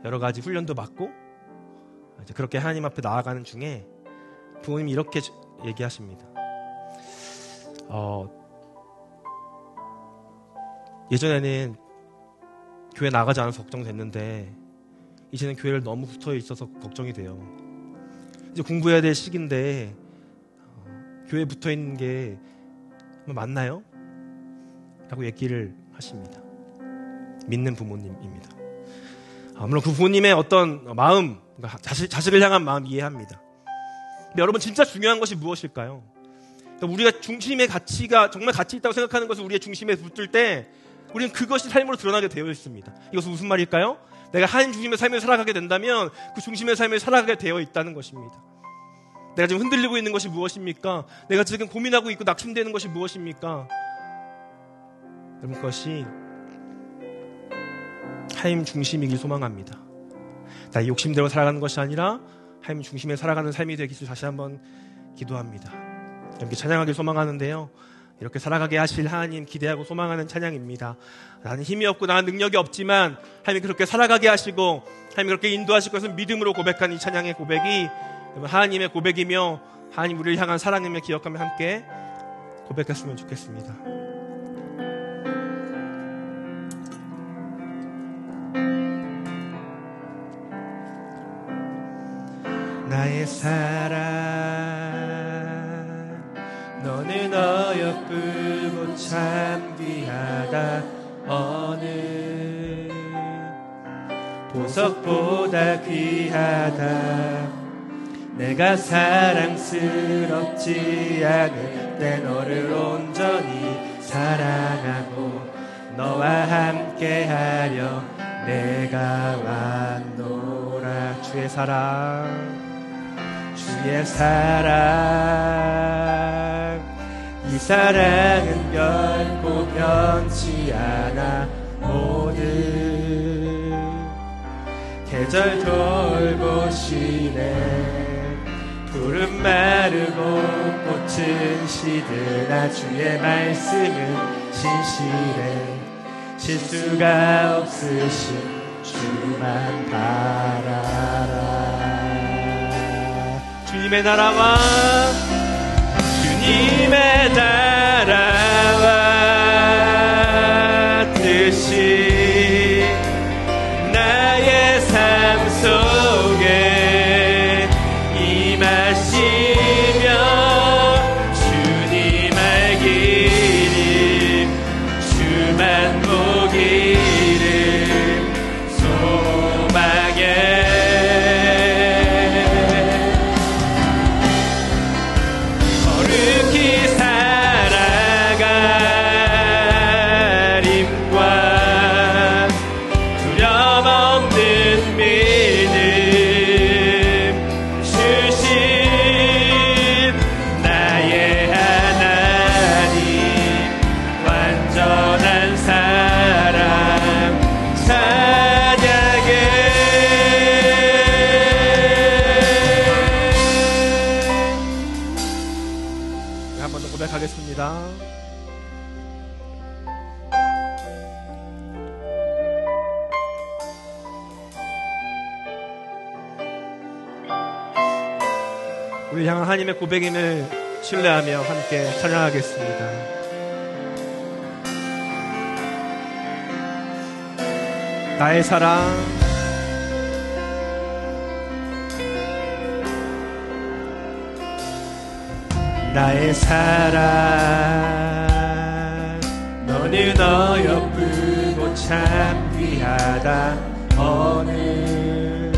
여러 가지 훈련도 받고 이제 그렇게 하나님 앞에 나아가는 중에 부모님이 이렇게 얘기하십니다. 예전에는 교회 나가지 않아서 걱정됐는데 이제는 교회를 너무 붙어 있어서 걱정이 돼요. 이제 공부해야 될 시기인데 교회에 붙어 있는 게 맞나요? 라고 얘기를 하십니다. 믿는 부모님입니다. 물론 그 부모님의 어떤 마음, 자식을 향한 마음 이해합니다. 근데 여러분, 진짜 중요한 것이 무엇일까요? 그러니까 우리가 중심의 가치가 정말 가치 있다고 생각하는 것을 우리의 중심에 붙들 때 우리는 그것이 삶으로 드러나게 되어 있습니다. 이것은 무슨 말일까요? 내가 하나님 중심의 삶을 살아가게 된다면 그 중심의 삶을 살아가게 되어 있다는 것입니다. 내가 지금 흔들리고 있는 것이 무엇입니까? 내가 지금 고민하고 있고 낙심되는 것이 무엇입니까? 여러분, 그것이 하나님 중심이길 소망합니다. 나의 욕심대로 살아가는 것이 아니라 하나님 중심에 살아가는 삶이 되기를 다시 한번 기도합니다. 이렇게 찬양하길 소망하는데요, 이렇게 살아가게 하실 하나님 기대하고 소망하는 찬양입니다. 나는 힘이 없고 나는 능력이 없지만 하나님이 그렇게 살아가게 하시고 하나님이 그렇게 인도하실 것을 믿음으로 고백한 이 찬양의 고백이 하나님의 고백이며 하나님 우리를 향한 사랑임을 기억하며 함께 고백했으면 좋겠습니다. 나의 사랑, 너는 어여쁘고 참 귀하다. 어느 보석보다 귀하다. 내가 사랑스럽지 않을 때 너를 온전히 사랑하고 너와 함께하려 내가 왔노라. 주의 사랑, 주의 사랑, 이 사랑은 결코 변치 않아. 모든 계절 돌보시네. 푸른 마르고 꽃은 시드나 주의 말씀은 신실해. 실수가 없으신 주만 바라라. 주님의 나라와 주님의 나라와 뜻이 나의 삶 속에 임하시며 주님 알기를 주만 보기를 소망해. 고백하겠습니다. 우리 향한 하나님의 고백임을 신뢰하며 함께 찬양하겠습니다. 나의 사랑, 나의 사랑, 너는 어여쁘고 참 귀하다. 어느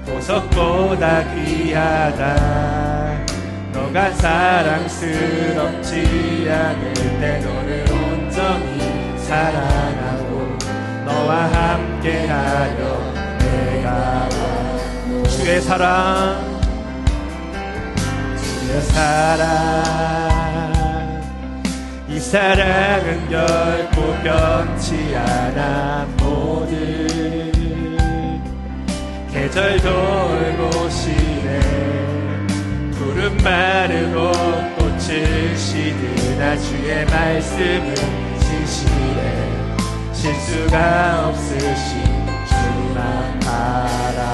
보석보다 귀하다. 너가 사랑스럽지 않을 때 너를 온전히 사랑하고 너와 함께하려 내가 와. 주의 사랑, 주의 사랑, 이 사랑은 결코 변치 않아. 모든 계절 돌고 시네. 푸른 마르고 꽃을 시드나 주의 말씀은 진실해. 실수가 없으신 주만 바라라.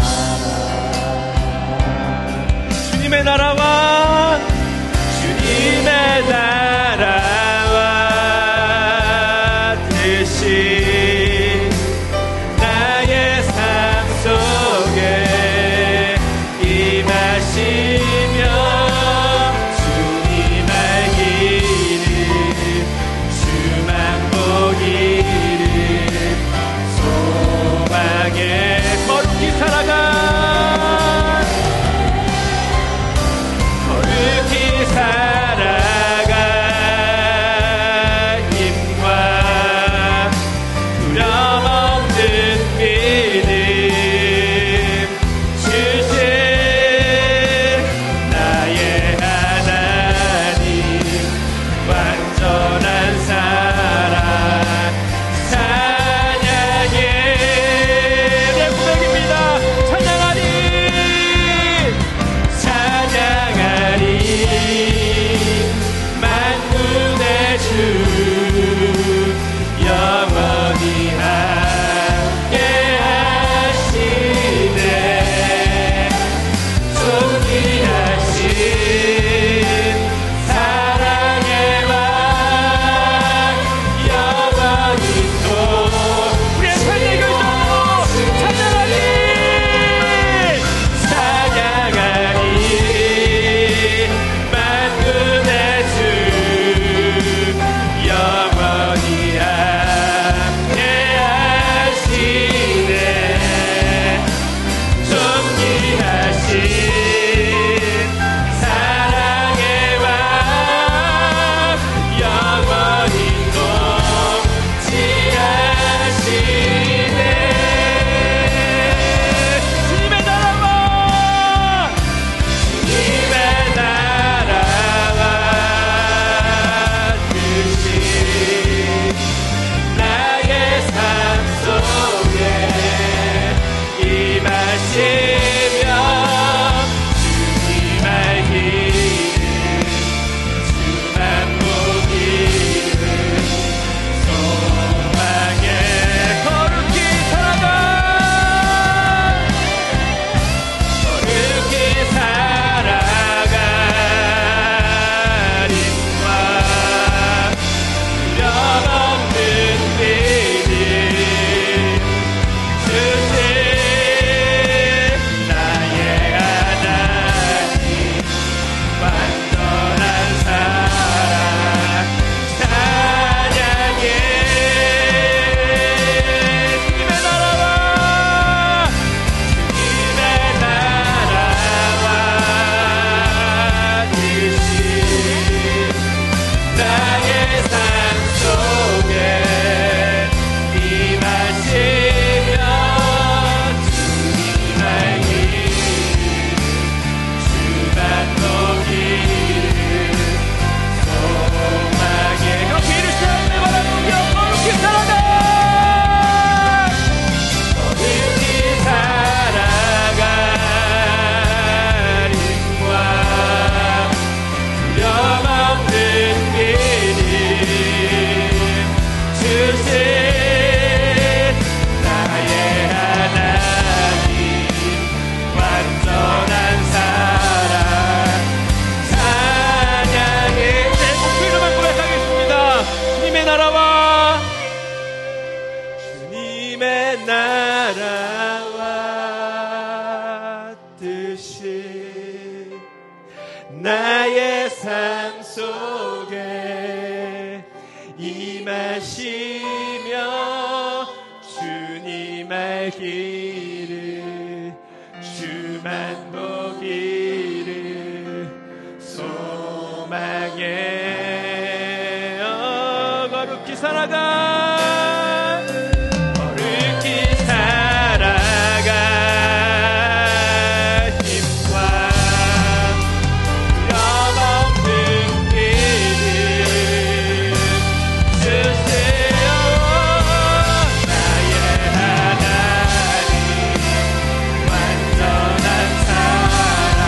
주님의 나라와 주님의 나라와 뜻이 나의 삶 속에 임하시며 주님 알기를 주만 보기를 소망에 거룩히 살아가 주신 나의 삶 속에 임하시며 주님 알기를 주만 보기를 소망해 거룩히 살아가 거룩히 살아가 힘과 두려움 길을 주세요 나의 하나님 완전한 사랑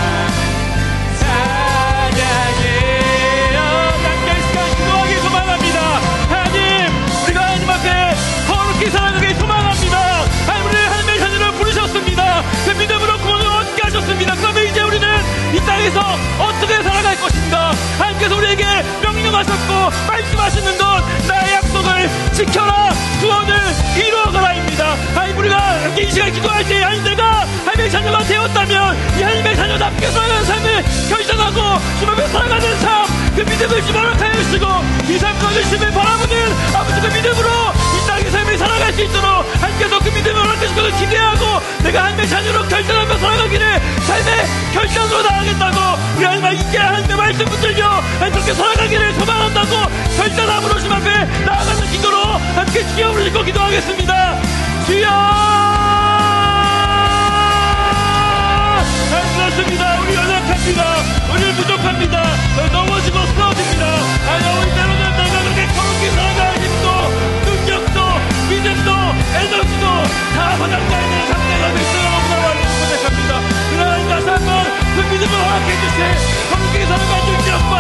찬양해요 함께 이 시간 기도하기 소망합니다 하나님 우리가 하나님 앞에 거룩히 살아가길 소망합니다 하나님을 하나님의 자녀로 부르셨습니다 그 믿음으로 구원을 얻게 하셨습니다 그러면 이제 우리는 이 땅에서 어떻게 살아갈 것인가 하나님께서 우리에게 명령하셨고 말씀하시는 것 나의 약속을 지켜라 구원을 이루어가라입니다 하나님 우리가 함께 이 시간 기도할 때 하나님 내가 하나님의 자녀가 되었다면 이 하나님의 자녀답게 살아가는 삶을 결정하고 주님 앞에 살아가는 삶 그 믿음을 주님 허락하여 주시고 이 삶 가운데 주님을 바라보는 아버지 그 믿음으로 이 땅의 삶을 살아갈 수 있도록 하나님께서 그 믿음을 허락해 주시고 기대하고 내가 하나님의 자녀로 결정하며 살아가기를 삶의 결정으로 나아가겠다고 우리 하나님 이제 하나님의 말씀 붙들며 하나님께 살아가기를 소망한다고 결정함으로 주님 앞에 나아가는 기도로 함께 주여 부르시고 기도하겠습니다 주여 그렇습니다 우리 연약합니다 우리 부족합니다 넘어지고 쓰러집니다 우리 때로는 내가 그렇게 거룩히 살아갈 힘도 능력도 믿음도 에너지도 다 바닥나야 되는 상태가 될수록 너무나 고백합니다 그러나 다시 한번 그 믿음을 허락해 주신 거룩히 살아갈 능력과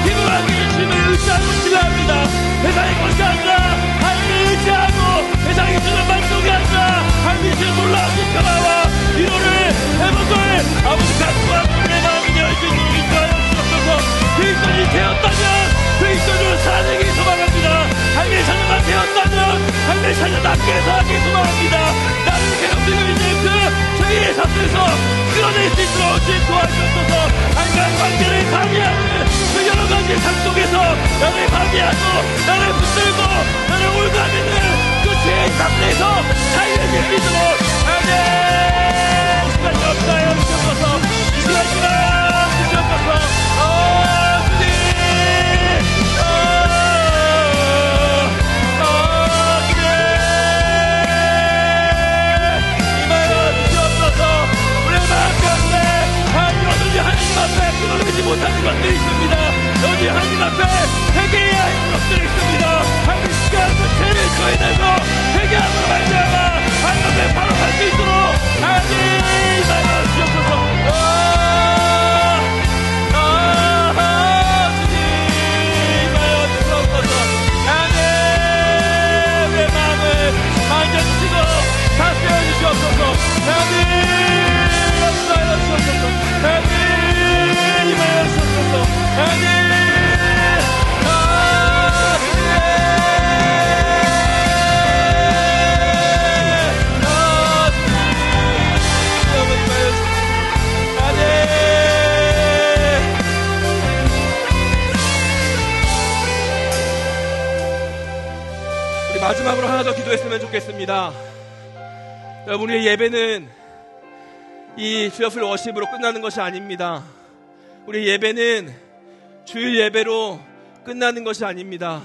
힘을 하게 주심을 의지하고 신뢰합니다 세상의 것이 아니라 하나님을 의지하고 세상에 주는 말씀이 아니라 하나님이 주는 놀라운 평화와 위로를 회복을 아버지 가슴과 우리의 마음이 열 수 있도록 인도하여 주옵소서 그리스도인이 되었다면 그리스도인으로 살아내기 소망합니다 하나님의 자녀가 되었다면 하나님의 자녀답게 살아가기 소망합니다 나를 괴롭히고 있는 그 죄의 사슬에서 끌어낼 수 있도록 주님 도와주옵소서 하나님과의 관계를 방해하는 그 여러 가지 삶 속에서 나를 방해하고 나를 붙들고 나를 올가매는 그 죄의 사슬에서 자유해질 수 있도록 하나님 시간이 없나요 주옵소서 이 시간 주옵소서 주님 하나님 앞에 끊어내지 못하는 것들이 있습니다. 여기 하나님 앞에 회개해야 할 것들이 있습니다. 하나님 시간 그 죄를 저해내고 회개함으로 말미암아 하나님 앞에 바로 갈 수 있도록 하나님 임하여 주옵소서. 주님 임하여 주옵소서. 하나님 우리의 마음을 만져주시고 다스려 주시옵소서. 하나님 임하여 주옵소서. 하나님 임하여 주옵소서. 하나님 우리 마지막으로 하나 더 기도했으면 좋겠습니다. 여러분 우리의 예배는 이 주여풀 워십으로 끝나는 것이 아닙니다. 우리 예배는 주일 예배로 끝나는 것이 아닙니다.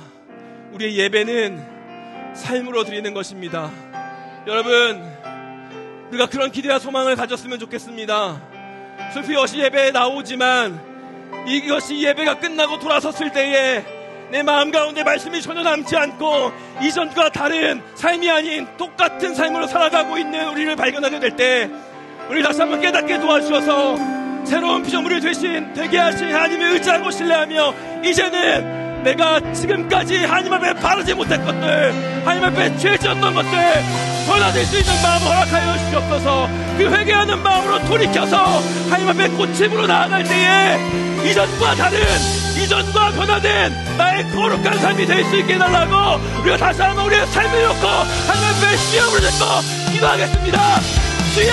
우리의 예배는 삶으로 드리는 것입니다. 여러분 우리가 그런 기대와 소망을 가졌으면 좋겠습니다. 슬피 워십 예배에 나오지만 이것이 예배가 끝나고 돌아섰을 때에 내 마음 가운데 말씀이 전혀 남지 않고 이전과 다른 삶이 아닌 똑같은 삶으로 살아가고 있는 우리를 발견하게 될 때 우리 다시 한번 깨닫게 도와주셔서 새로운 피조물이 되게 하신 하나님을 의지하고 신뢰하며 이제는 내가 지금까지 하나님 앞에 바르지 못한 것들 하나님 앞에 죄 지었던 것들 변화될 수 있는 마음을 허락하여 주시옵소서. 그 회개하는 마음으로 돌이켜서 하나님 앞에 고침으로 나아갈 때에 이전과 다른 이전과 변화된 나의 거룩한 삶이 될 수 있게 해달라고 우리가 다시 한번 우리의 삶을 놓고 하나님 앞에 시험을 듣고 기도하겠습니다. 주여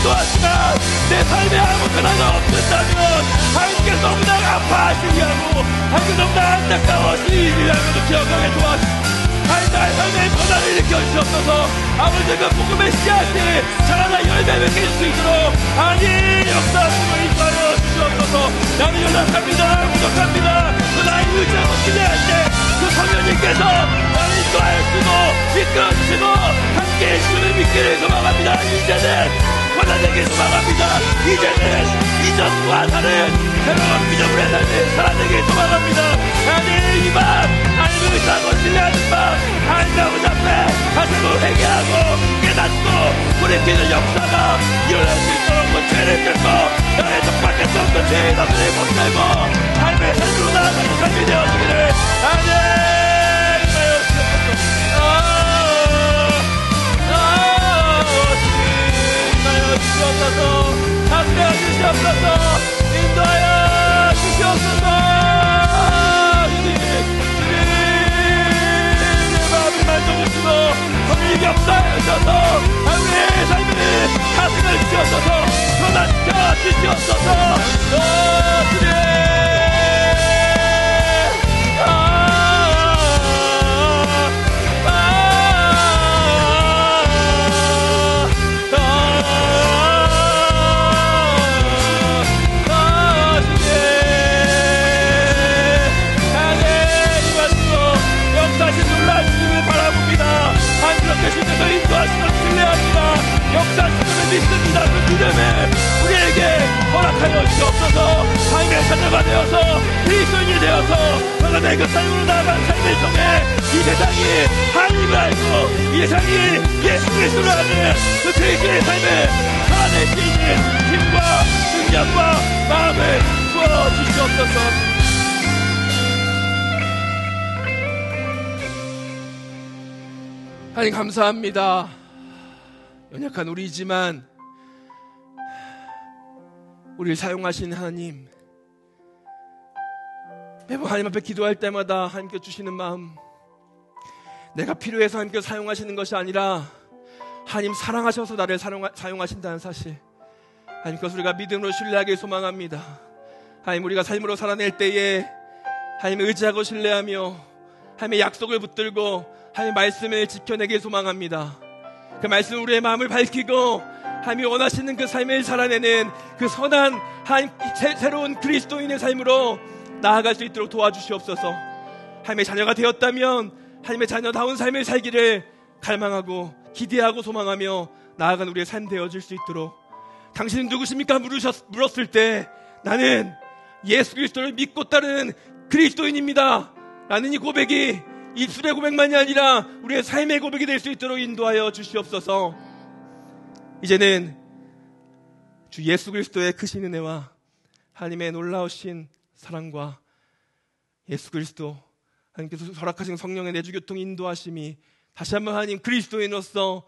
인도하시면 내 삶에 아무 변화가 없었다면 하나님께서 너무나 아파하시게 하고 하나님께서 너무나 안타까워하시게 하면서 기억하게 도와주시고 하나님 나의 삶에 변화를 일으켜 주옵소서. 아버지가 복음의 씨앗이 자라나 열매 맺게 해줄 수 있도록 하나님 역사하시고 인도하여 주옵소서. 나는 연락합니다. 부족합니다. 그 나의 의지하고 기대할 때 그 성령님께서 나를 인도하여 주시고 이끌어 주시고 함께 해주시는 믿기를 소망합니다. 이제는 권한되길 소망합니다. 이제는 이전과 다른 새로운 믿음의 삶을 살아내길 소망합니다. 하나님 이 밤 하나님을 의지하고 신뢰하는 밤 하나님 아버지 앞에 다시 한번 회개하고 깨닫고 돌이키는 역사가 일어날 수 있도록 그 죄를 긁고 나의 적박했던 그 죄의 나무를 못들고 삶의 삶으로 나아가는 삶이 되어주기를 하나님 주시옵소서. 함께하 주시옵소서. 인도하여 주시옵소서. 주님 마음을 만져주시고 우리 역사에 오셔서 우리의 삶을 가슴을 주시옵소서. 변화시켜 주시옵소서. 주님 주님께서 인도하시는 신뢰합니다. 역사하시는 믿습니다. 그 믿음을 우리에게 허락하여 주옵소서. 삶의 자녀가 되어서 그리스도인이 되어서 너가 그 삶으로 나아간 삶을 통해 이 세상이 하나님을 알고 이 세상이 예수 그리스도를 아는 그 그리스도의 삶을 살아낼 수 있는 힘과 능력과 마음을 주어주시옵소서. 하나님 감사합니다. 연약한 우리이지만 우리를 사용하신 하나님, 매번 하나님 앞에 기도할 때마다 하나님께 주시는 마음, 내가 필요해서 하나님께 사용하시는 것이 아니라 하나님 사랑하셔서 나를 사용하신다는 사실, 하나님 그것을 우리가 믿음으로 신뢰하길 소망합니다. 하나님 우리가 삶으로 살아낼 때에 하나님을 의지하고 신뢰하며 하나님의 약속을 붙들고 하나님의 말씀을 지켜내길 소망합니다. 그 말씀 우리의 마음을 밝히고 하나님이 원하시는 그 삶을 살아내는 그 선한 하나님 새로운 그리스도인의 삶으로 나아갈 수 있도록 도와주시옵소서. 하나님의 자녀가 되었다면 하나님의 자녀다운 삶을 살기를 갈망하고 기대하고 소망하며 나아간 우리의 삶 되어질 수 있도록. 당신은 누구십니까? 물었을 때 나는 예수 그리스도를 믿고 따르는 그리스도인입니다 라는 이 고백이 입술의 고백만이 아니라 우리의 삶의 고백이 될 수 있도록 인도하여 주시옵소서. 이제는 주 예수 그리스도의 크신 은혜와 하나님의 놀라우신 사랑과 예수 그리스도 하나님께서 허락하신 성령의 내주교통 인도하심이 다시 한번 하나님 그리스도인으로서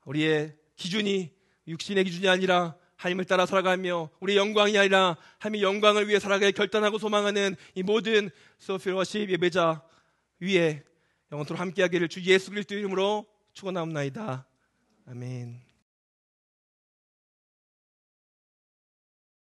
우리의 기준이 육신의 기준이 아니라 하나님을 따라 살아가며 우리의 영광이 아니라 하나님의 영광을 위해 살아가길 결단하고 소망하는 이 모든 소필 워십 예배자 위에 영원토록 함께하기를 주 예수 그리스도 이름으로 축원하옵나이다. 아멘.